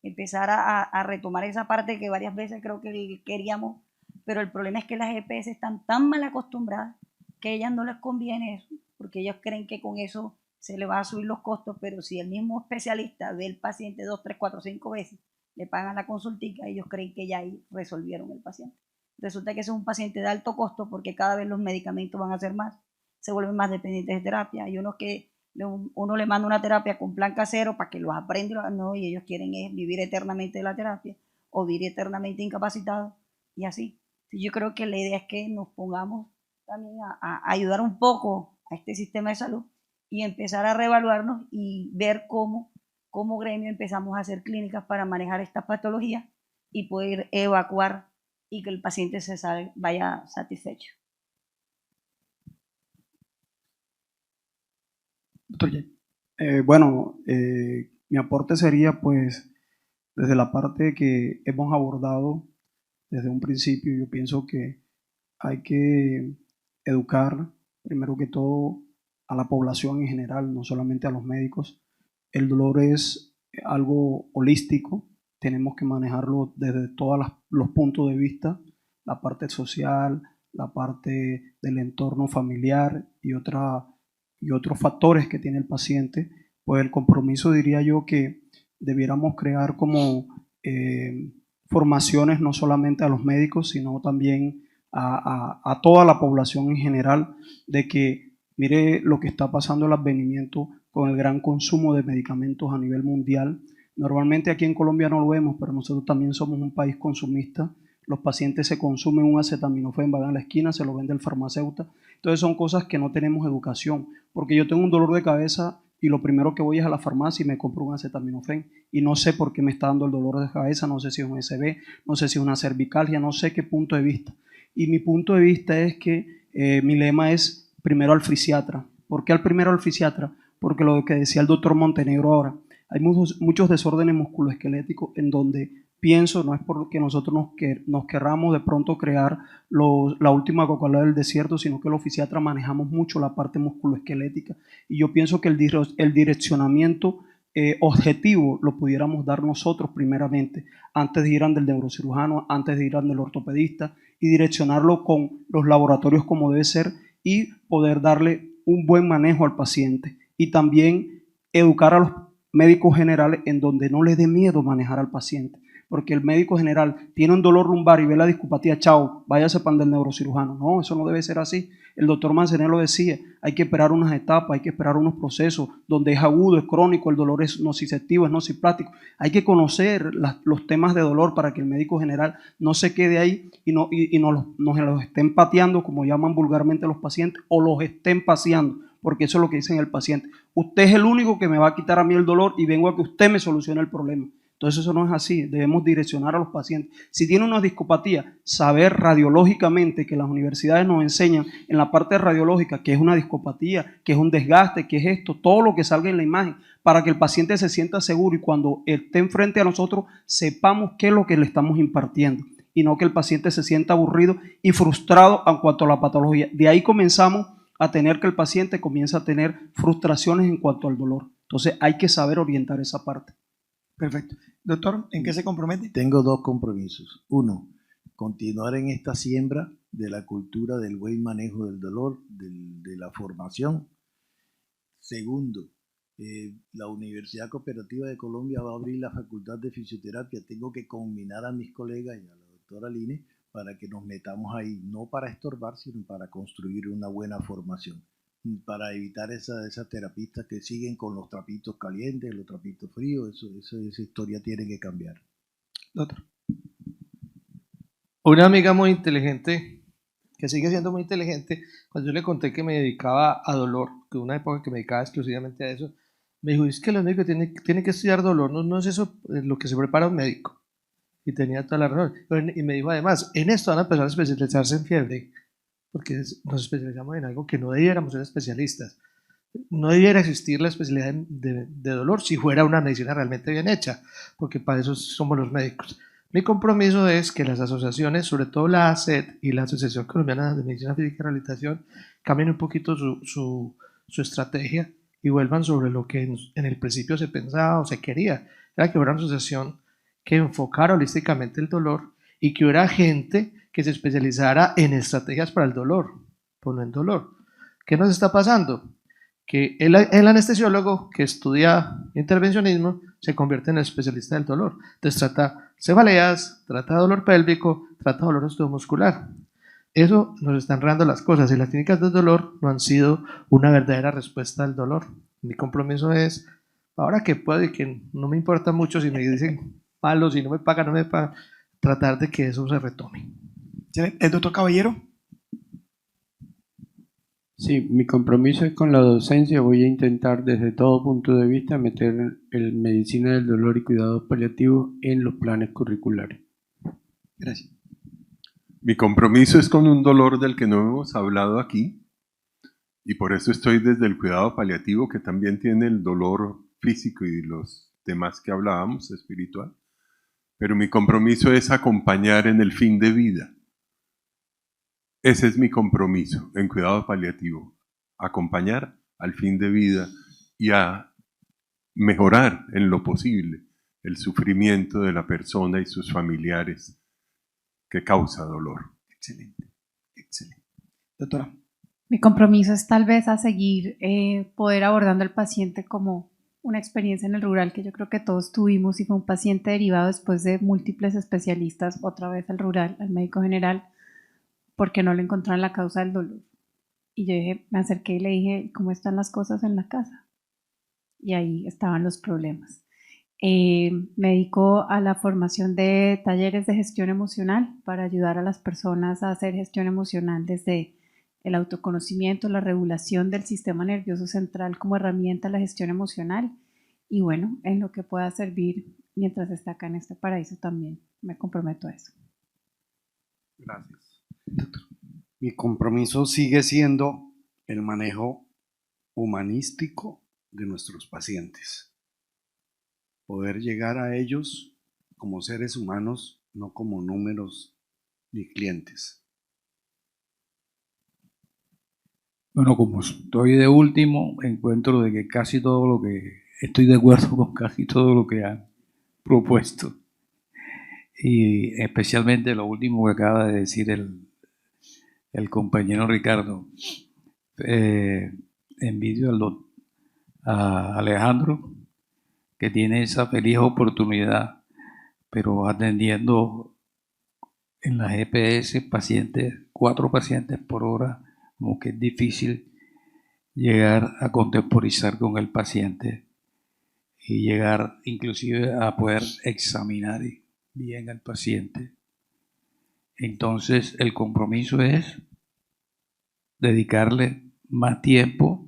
empezar a retomar esa parte que varias veces creo que queríamos, pero el problema es que las EPS están tan mal acostumbradas que a ellas no les conviene eso, porque ellos creen que con eso se le va a subir los costos, pero si el mismo especialista ve el paciente 2, 3, 4, 5 veces, le pagan la consultica, ellos creen que ya ahí resolvieron el paciente. Resulta que ese es un paciente de alto costo, porque cada vez los medicamentos van a ser más, se vuelven más dependientes de terapia. Hay unos que uno le manda una terapia con plan casero para que los aprenda, no, y ellos quieren vivir eternamente de la terapia o vivir eternamente incapacitados, y así. Yo creo que la idea es que nos pongamos también a ayudar un poco a este sistema de salud y empezar a reevaluarnos y ver cómo gremio empezamos a hacer clínicas para manejar estas patologías y poder evacuar y que el paciente vaya satisfecho. Mi aporte sería, pues, desde la parte que hemos abordado desde un principio. Yo pienso que hay que educar, primero que todo, a la población en general, no solamente a los médicos. El dolor es algo holístico, tenemos que manejarlo desde todos los puntos de vista, la parte social, la parte del entorno familiar y otros factores que tiene el paciente. Pues el compromiso, diría yo, que debiéramos crear como formaciones no solamente a los médicos, sino también a toda la población en general, de que mire lo que está pasando el advenimiento con el gran consumo de medicamentos a nivel mundial. Normalmente aquí en Colombia no lo vemos, pero nosotros también somos un país consumista. los pacientes se consumen un acetaminofén, van a la esquina, se lo vende el farmacéutico. Entonces son cosas que no tenemos educación, porque yo tengo un dolor de cabeza y lo primero que voy es a la farmacia y me compro un acetaminofén y no sé por qué me está dando el dolor de cabeza, no sé si es un SB, no sé si es una cervicalgia, no sé qué punto de vista. Y mi punto de vista es que mi lema es primero al fisiatra. ¿Por qué al primero al fisiatra? Porque lo que decía el doctor Montenegro ahora, hay muchos desórdenes musculoesqueléticos en donde pienso, no es porque nosotros nos querramos de pronto crear la última Coca-Cola del desierto, sino que los fisiatras manejamos mucho la parte musculoesquelética. Y yo pienso que el direccionamiento objetivo lo pudiéramos dar nosotros primeramente, antes de ir al del neurocirujano, antes de ir al del ortopedista, y direccionarlo con los laboratorios como debe ser y poder darle un buen manejo al paciente. Y también educar a los médicos generales en donde no les dé miedo manejar al paciente. Porque el médico general tiene un dolor lumbar y ve la discopatía, chao, váyase para el del neurocirujano. No, eso no debe ser así. El doctor Mancené lo decía, hay que esperar unas etapas, hay que esperar unos procesos donde es agudo, es crónico, el dolor es nociceptivo, es nociplástico. Hay que conocer los temas de dolor para que el médico general no se quede ahí y nos los estén pateando, como llaman vulgarmente los pacientes, o los estén paseando, porque eso es lo que dicen el paciente. Usted es el único que me va a quitar a mí el dolor y vengo a que usted me solucione el problema. Entonces eso no es así, debemos direccionar a los pacientes. Si tiene una discopatía, saber radiológicamente, que las universidades nos enseñan en la parte radiológica que es una discopatía, que es un desgaste, que es esto, todo lo que salga en la imagen, para que el paciente se sienta seguro y cuando esté enfrente a nosotros sepamos qué es lo que le estamos impartiendo y no que el paciente se sienta aburrido y frustrado en cuanto a la patología. De ahí comenzamos a tener que el paciente comienza a tener frustraciones en cuanto al dolor. Entonces hay que saber orientar esa parte. Perfecto. Doctor, ¿en qué se compromete? Tengo dos compromisos. Uno, continuar en esta siembra de la cultura del buen manejo del dolor, de la formación. Segundo, la Universidad Cooperativa de Colombia va a abrir la Facultad de Fisioterapia. Tengo que combinar a mis colegas y a la doctora Line para que nos metamos ahí, no para estorbar, sino para construir una buena formación, para evitar esas terapistas que siguen con los trapitos calientes, los trapitos fríos. Esa historia tiene que cambiar. Doctor. Una amiga muy inteligente, que sigue siendo muy inteligente, cuando yo le conté que me dedicaba a dolor, que una época que me dedicaba exclusivamente a eso, me dijo, es que los médicos tienen que estudiar dolor, no es eso lo que se prepara un médico. Y tenía toda la razón. Y me dijo además, en esto van a empezar a especializarse en fiebre, porque nos especializamos en algo que no debiéramos ser especialistas. No debiera existir la especialidad de dolor si fuera una medicina realmente bien hecha, porque para eso somos los médicos. Mi compromiso es que las asociaciones, sobre todo la ACET y la Asociación Colombiana de Medicina Física y Rehabilitación, cambien un poquito su estrategia y vuelvan sobre lo que en el principio se pensaba o se quería. Era que fuera una asociación que enfocara holísticamente el dolor y que hubiera gente que se especializara en estrategias para el dolor, pues no en dolor. ¿Qué nos está pasando? Que el anestesiólogo que estudia intervencionismo se convierte en el especialista del dolor. Entonces trata cefaleas, trata dolor pélvico, trata dolor osteomuscular. Eso nos está enredando las cosas y las clínicas del dolor no han sido una verdadera respuesta al dolor. Mi compromiso es, ahora que puedo y que no me importa mucho si me dicen malo, si no me pagan, no me pagan, tratar de que eso se retome. ¿El doctor Caballero? Sí, mi compromiso es con la docencia. Voy a intentar desde todo punto de vista meter el medicina del dolor y cuidados paliativos en los planes curriculares. Gracias. Mi compromiso es con un dolor del que no hemos hablado aquí y por eso estoy desde el cuidado paliativo, que también tiene el dolor físico y los temas que hablábamos, espiritual. Pero mi compromiso es acompañar en el fin de vida. Ese es mi compromiso en cuidado paliativo, acompañar al fin de vida y a mejorar en lo posible el sufrimiento de la persona y sus familiares que causa dolor. Excelente, excelente. Doctora. Mi compromiso es tal vez a seguir poder abordando al paciente como una experiencia en el rural que yo creo que todos tuvimos y fue un paciente derivado después de múltiples especialistas, otra vez al rural, al médico general, porque no le encontraron la causa del dolor. Y yo me acerqué y le dije, ¿cómo están las cosas en la casa? Y ahí estaban los problemas. Me dedico a la formación de talleres de gestión emocional para ayudar a las personas a hacer gestión emocional desde el autoconocimiento, la regulación del sistema nervioso central como herramienta a la gestión emocional y bueno, en lo que pueda servir mientras esté acá en este paraíso también me comprometo a eso. Gracias. Mi compromiso sigue siendo el manejo humanístico de nuestros pacientes. Poder llegar a ellos como seres humanos, no como números ni clientes. Bueno, como estoy de último, encuentro de que estoy de acuerdo con casi todo lo que han propuesto. Y especialmente lo último que acaba de decir el compañero Ricardo. Envidio a Alejandro, que tiene esa feliz oportunidad, pero atendiendo en la GPS 4 pacientes por hora, como que es difícil llegar a contemporizar con el paciente y llegar inclusive a poder examinar bien al paciente. Entonces el compromiso es dedicarle más tiempo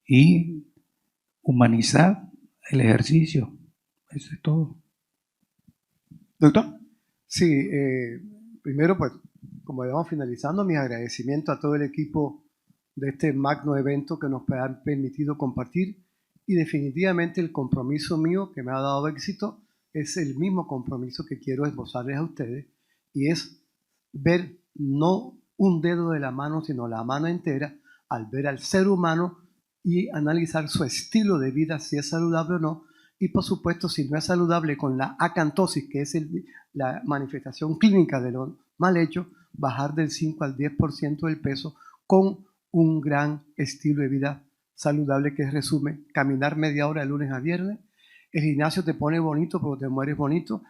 y humanizar el ejercicio. Eso es todo. ¿Doctor? Sí, primero pues, como vamos finalizando, mis agradecimientos a todo el equipo de este magno evento que nos han permitido compartir y definitivamente el compromiso mío que me ha dado éxito es el mismo compromiso que quiero esbozarles a ustedes y es ver no un dedo de la mano, sino la mano entera al ver al ser humano y analizar su estilo de vida, si es saludable o no, y por supuesto si no es saludable con la acantosis, que es la manifestación clínica de lo mal hecho, bajar del 5 al 10% del peso con un gran estilo de vida saludable que resume caminar media hora de lunes a viernes, el gimnasio te pone bonito pero te mueres bonito,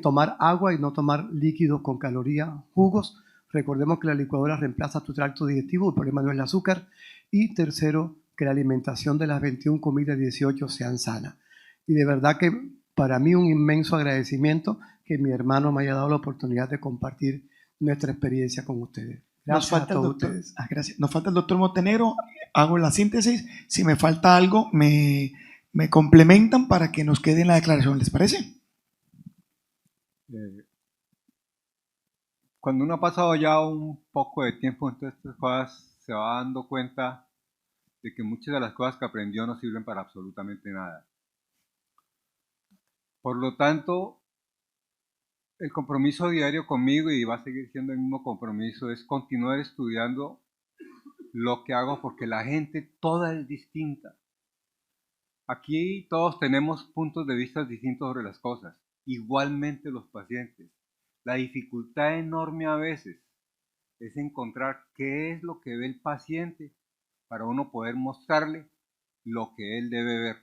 tomar agua y no tomar líquidos con calorías, jugos. Recordemos que la licuadora reemplaza tu tracto digestivo, el problema no es el azúcar. Y tercero, que la alimentación de las 21 comidas 18 sean sanas. Y de verdad que para mí un inmenso agradecimiento que mi hermano me haya dado la oportunidad de compartir nuestra experiencia con ustedes. Gracias a todos ustedes. Gracias. Nos falta el doctor Montenegro. Hago la síntesis. Si me falta algo, me complementan para que nos quede en la declaración. ¿Les parece? Cuando uno ha pasado ya un poco de tiempo en todas estas cosas, se va dando cuenta de que muchas de las cosas que aprendió no sirven para absolutamente nada. Por lo tanto, el compromiso diario conmigo, y va a seguir siendo el mismo compromiso, es continuar estudiando lo que hago porque la gente toda es distinta. Aquí todos tenemos puntos de vista distintos sobre las cosas, igualmente los pacientes. La dificultad enorme a veces es encontrar qué es lo que ve el paciente para uno poder mostrarle lo que él debe ver.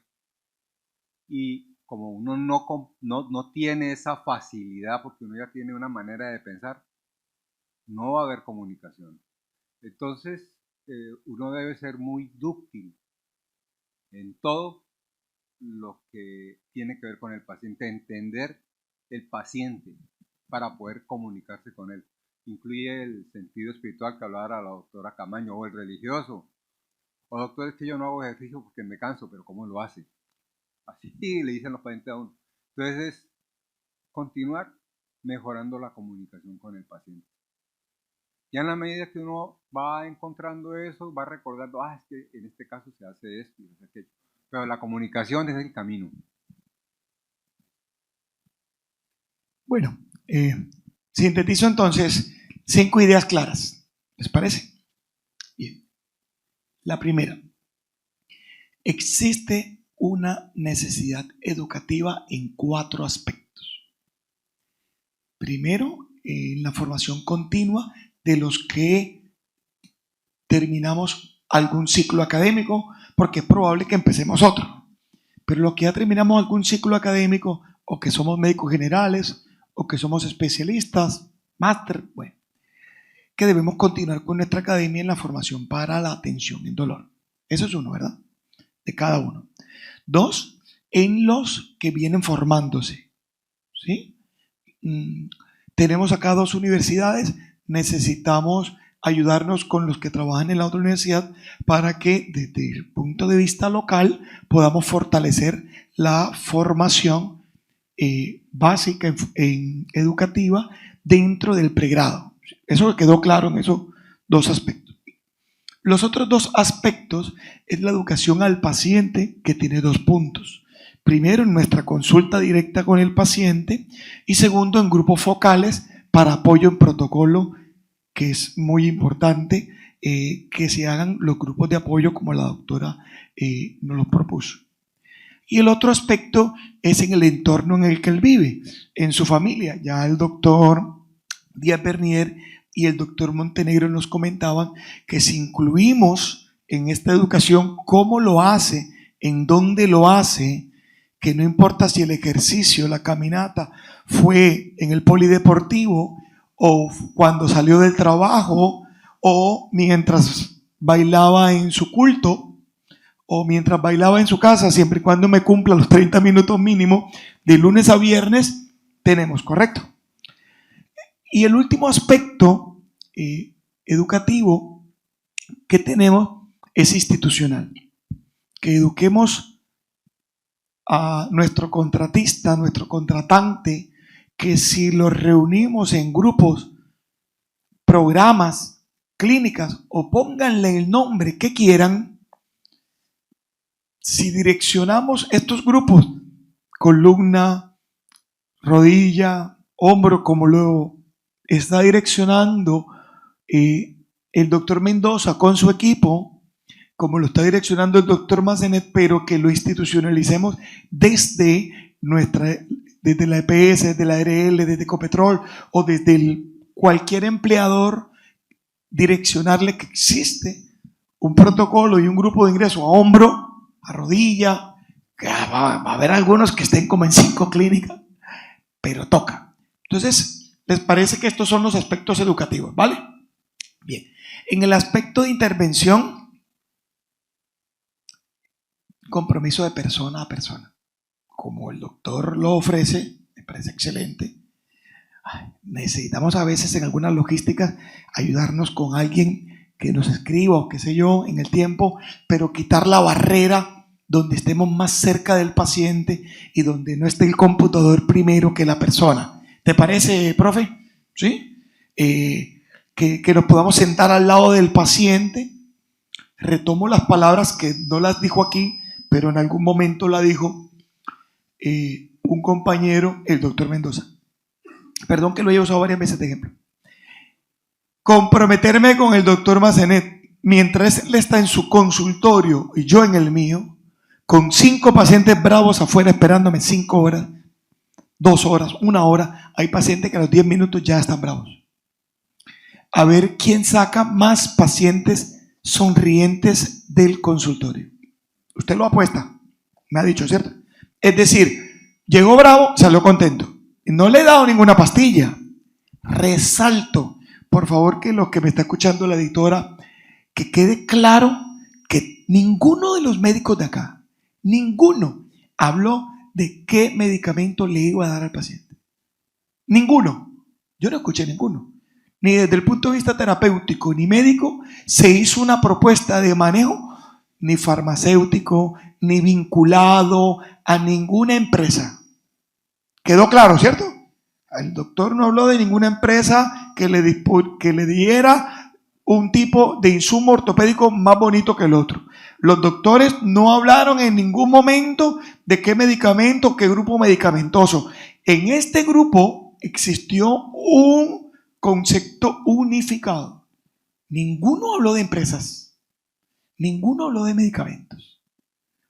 Y como uno no tiene esa facilidad, porque uno ya tiene una manera de pensar, no va a haber comunicación. Entonces, uno debe ser muy dúctil en todo lo que tiene que ver con el paciente, entender el paciente para poder comunicarse con él. Incluye el sentido espiritual que hablaba la doctora Camaño, o el religioso. O doctor, es que yo no hago ejercicio porque me canso, pero ¿cómo lo hace? Así le dicen los pacientes a uno. Entonces es continuar mejorando la comunicación con el paciente. Ya en la medida que uno va encontrando eso, va recordando, es que en este caso se hace esto y se hace aquello. Pero la comunicación es el camino. Bueno, sintetizo entonces 5 ideas claras. ¿Les parece? Bien. La primera, existe una necesidad educativa en 4 aspectos. Primero, en la formación continua de los que terminamos algún ciclo académico, porque es probable que empecemos otro. Pero los que ya terminamos algún ciclo académico, o que somos médicos generales, o que somos especialistas, máster, bueno, que debemos continuar con nuestra academia en la formación para la atención en dolor. Eso es uno, ¿verdad? De cada uno. Dos, en los que vienen formándose. ¿Sí? Tenemos acá 2 universidades, necesitamos ayudarnos con los que trabajan en la otra universidad para que desde el punto de vista local podamos fortalecer la formación básica educativa dentro del pregrado. Eso quedó claro en esos 2 aspectos. Los otros 2 aspectos es la educación al paciente, que tiene 2 puntos. Primero, en nuestra consulta directa con el paciente, y segundo, en grupos focales para apoyo en protocolo, que es muy importante que se hagan los grupos de apoyo como la doctora nos los propuso. Y el otro aspecto es en el entorno en el que él vive, en su familia. Ya el doctor Díaz Bernier y el doctor Montenegro nos comentaban que si incluimos en esta educación cómo lo hace, en dónde lo hace, que no importa si el ejercicio, la caminata fue en el polideportivo o cuando salió del trabajo o mientras bailaba en su culto o mientras bailaba en su casa, siempre y cuando me cumpla los 30 minutos mínimo de lunes a viernes, tenemos, ¿correcto? Y el último aspecto educativo que tenemos es institucional, que eduquemos a nuestro contratista, a nuestro contratante, que si los reunimos en grupos, programas, clínicas o pónganle el nombre que quieran, si direccionamos estos grupos, columna, rodilla, hombro, como lo está direccionando el doctor Mendoza con su equipo, como lo está direccionando el doctor Massenet, pero que lo institucionalicemos desde la EPS, desde la ARL, desde Ecopetrol o desde cualquier empleador, direccionarle que existe un protocolo y un grupo de ingreso a hombro, a rodilla, que va a haber algunos que estén como en 5 clínicas, pero toca. Entonces, ¿les parece que estos son los aspectos educativos? ¿Vale? Bien. En el aspecto de intervención, compromiso de persona a persona. Como el doctor lo ofrece, me parece excelente. Necesitamos a veces en algunas logísticas ayudarnos con alguien que nos escriba o qué sé yo en el tiempo, pero quitar la barrera donde estemos más cerca del paciente y donde no esté el computador primero que la persona. ¿Te parece, profe? ¿Sí? Que nos podamos sentar al lado del paciente. Retomo las palabras que no las dijo aquí, pero en algún momento la dijo un compañero, el doctor Mendoza. Perdón que lo haya usado varias veces de ejemplo. Comprometerme con el doctor Massenet mientras él está en su consultorio y yo en el mío, con 5 pacientes bravos afuera esperándome 5 horas, 2 horas, 1 hora. Hay pacientes que a los 10 minutos ya están bravos. A ver quién saca más pacientes sonrientes del consultorio. Usted lo apuesta, me ha dicho, ¿cierto? Es decir, llegó bravo, salió contento. No le he dado ninguna pastilla. Resalto, por favor, que los que me está escuchando la editora, que quede claro que ninguno de los médicos de acá, ninguno habló de qué medicamento le iba a dar al paciente. Ninguno. Yo no escuché ninguno. Ni desde el punto de vista terapéutico ni médico se hizo una propuesta de manejo, ni farmacéutico, ni vinculado a ninguna empresa. ¿Quedó claro, cierto? El doctor no habló de ninguna empresa que le diera un tipo de insumo ortopédico más bonito que el otro. Los doctores no hablaron en ningún momento de qué medicamento, qué grupo medicamentoso. En este grupo existió un concepto unificado. Ninguno habló de empresas, ninguno habló de medicamentos.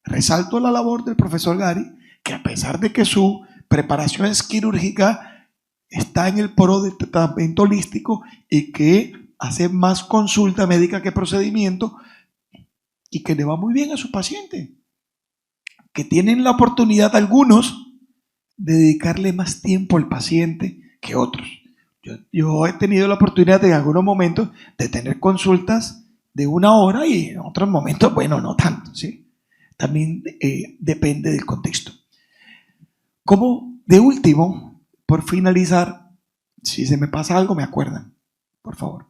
Resalto la labor del profesor Gary, que a pesar de que su preparación es quirúrgica, está en el poro de tratamiento holístico y que hace más consulta médica que procedimiento y que le va muy bien a su paciente, que tienen la oportunidad algunos de dedicarle más tiempo al paciente que otros. Yo he tenido la oportunidad en algunos momentos de tener consultas de 1 hora y en otros momentos, bueno, no tanto, ¿sí? también depende del contexto. Como de último, por finalizar, si se me pasa algo me acuerdan, por favor.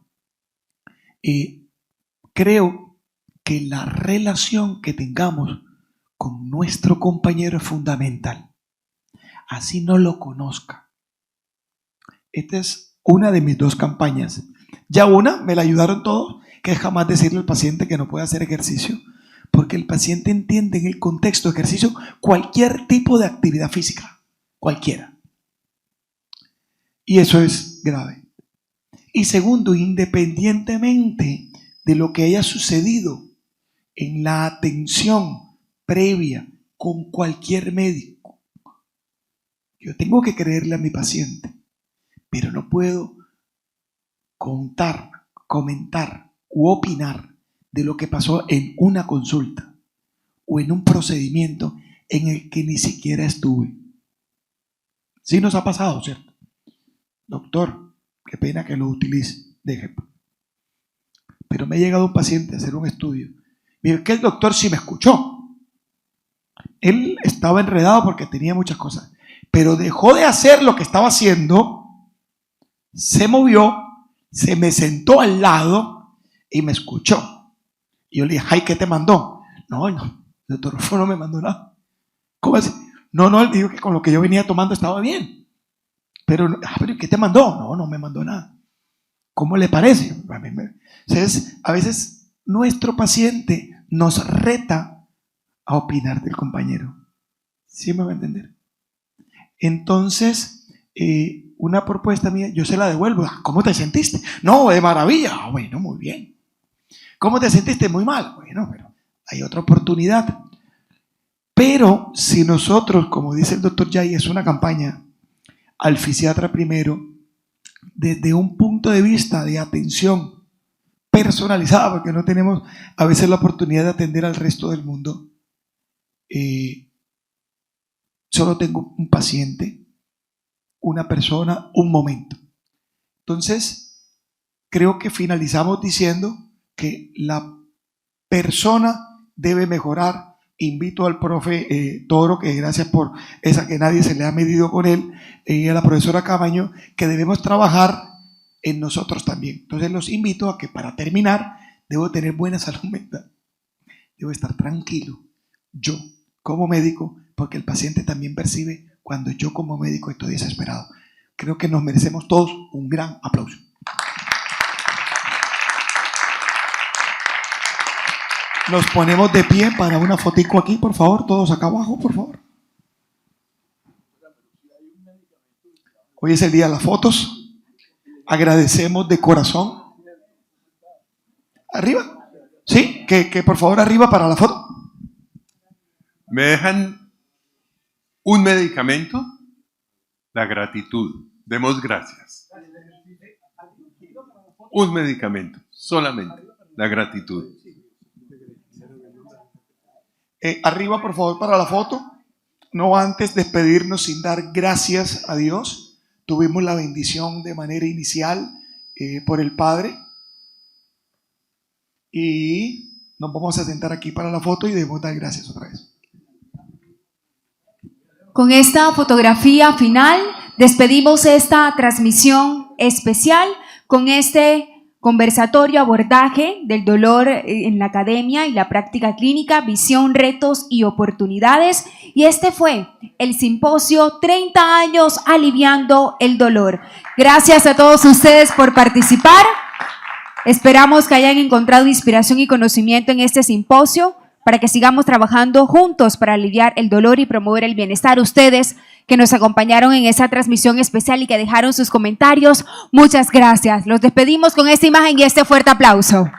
Creo que la relación que tengamos con nuestro compañero es fundamental, así no lo conozca. Esta es una de mis 2 campañas. Ya una me la ayudaron todos, que es jamás decirle al paciente que no puede hacer ejercicio, porque el paciente entiende en el contexto de ejercicio cualquier tipo de actividad física, cualquiera. Y eso es grave. Y segundo, independientemente de lo que haya sucedido en la atención previa con cualquier médico, yo tengo que creerle a mi paciente, pero no puedo contar, comentar u opinar de lo que pasó en una consulta o en un procedimiento en el que ni siquiera estuve. Sí nos ha pasado, ¿cierto? Doctor, qué pena que lo utilice de ejemplo. Pero me ha llegado un paciente a hacer un estudio. Mire, que el doctor sí me escuchó. Él estaba enredado porque tenía muchas cosas, pero dejó de hacer lo que estaba haciendo, se movió, se me sentó al lado y me escuchó. Y yo le dije, ay, ¿qué te mandó? No, el doctor Rufo no me mandó nada. ¿Cómo así? No, él dijo que con lo que yo venía tomando estaba bien. Pero ¿qué te mandó? No me mandó nada. ¿Cómo le parece? Entonces, a veces nuestro paciente nos reta a opinar del compañero. ¿Sí me va a entender? Entonces, una propuesta mía, yo se la devuelvo. ¿Cómo te sentiste? No, de maravilla. Bueno, muy bien. ¿Cómo te sentiste? Muy mal. Bueno, pero hay otra oportunidad. Pero si nosotros, como dice el doctor Yay, es una campaña al fisiatra primero, desde un punto de vista de atención personalizada, porque no tenemos a veces la oportunidad de atender al resto del mundo, solo tengo un paciente, una persona, un momento. Entonces, creo que finalizamos diciendo que la persona debe mejorar. Invito al profe Toro, que gracias por esa que nadie se le ha medido con él, y a la profesora Camaño, que debemos trabajar en nosotros también. Entonces los invito a que, para terminar, debo tener buena salud mental. Debo estar tranquilo, yo como médico, porque el paciente también percibe cuando yo como médico estoy desesperado. Creo que nos merecemos todos un gran aplauso. Nos ponemos de pie para una fotico aquí, por favor, todos acá abajo, por favor. Hoy es el día de las fotos. Agradecemos de corazón. ¿Arriba? ¿Sí? Que por favor arriba para la foto. ¿Me dejan un medicamento? La gratitud. Demos gracias. Un medicamento, solamente. La gratitud. Arriba, por favor, para la foto. No antes despedirnos sin dar gracias a Dios. Tuvimos la bendición de manera inicial por el Padre. Y nos vamos a sentar aquí para la foto y debemos dar gracias otra vez. Con esta fotografía final despedimos esta transmisión especial con este conversatorio, abordaje del dolor en la academia y la práctica clínica, visión, retos y oportunidades. Y este fue el simposio 30 años aliviando el dolor. Gracias a todos ustedes por participar. Esperamos que hayan encontrado inspiración y conocimiento en este simposio para que sigamos trabajando juntos para aliviar el dolor y promover el bienestar. Ustedes que nos acompañaron en esa transmisión especial y que dejaron sus comentarios, muchas gracias. Los despedimos con esta imagen y este fuerte aplauso.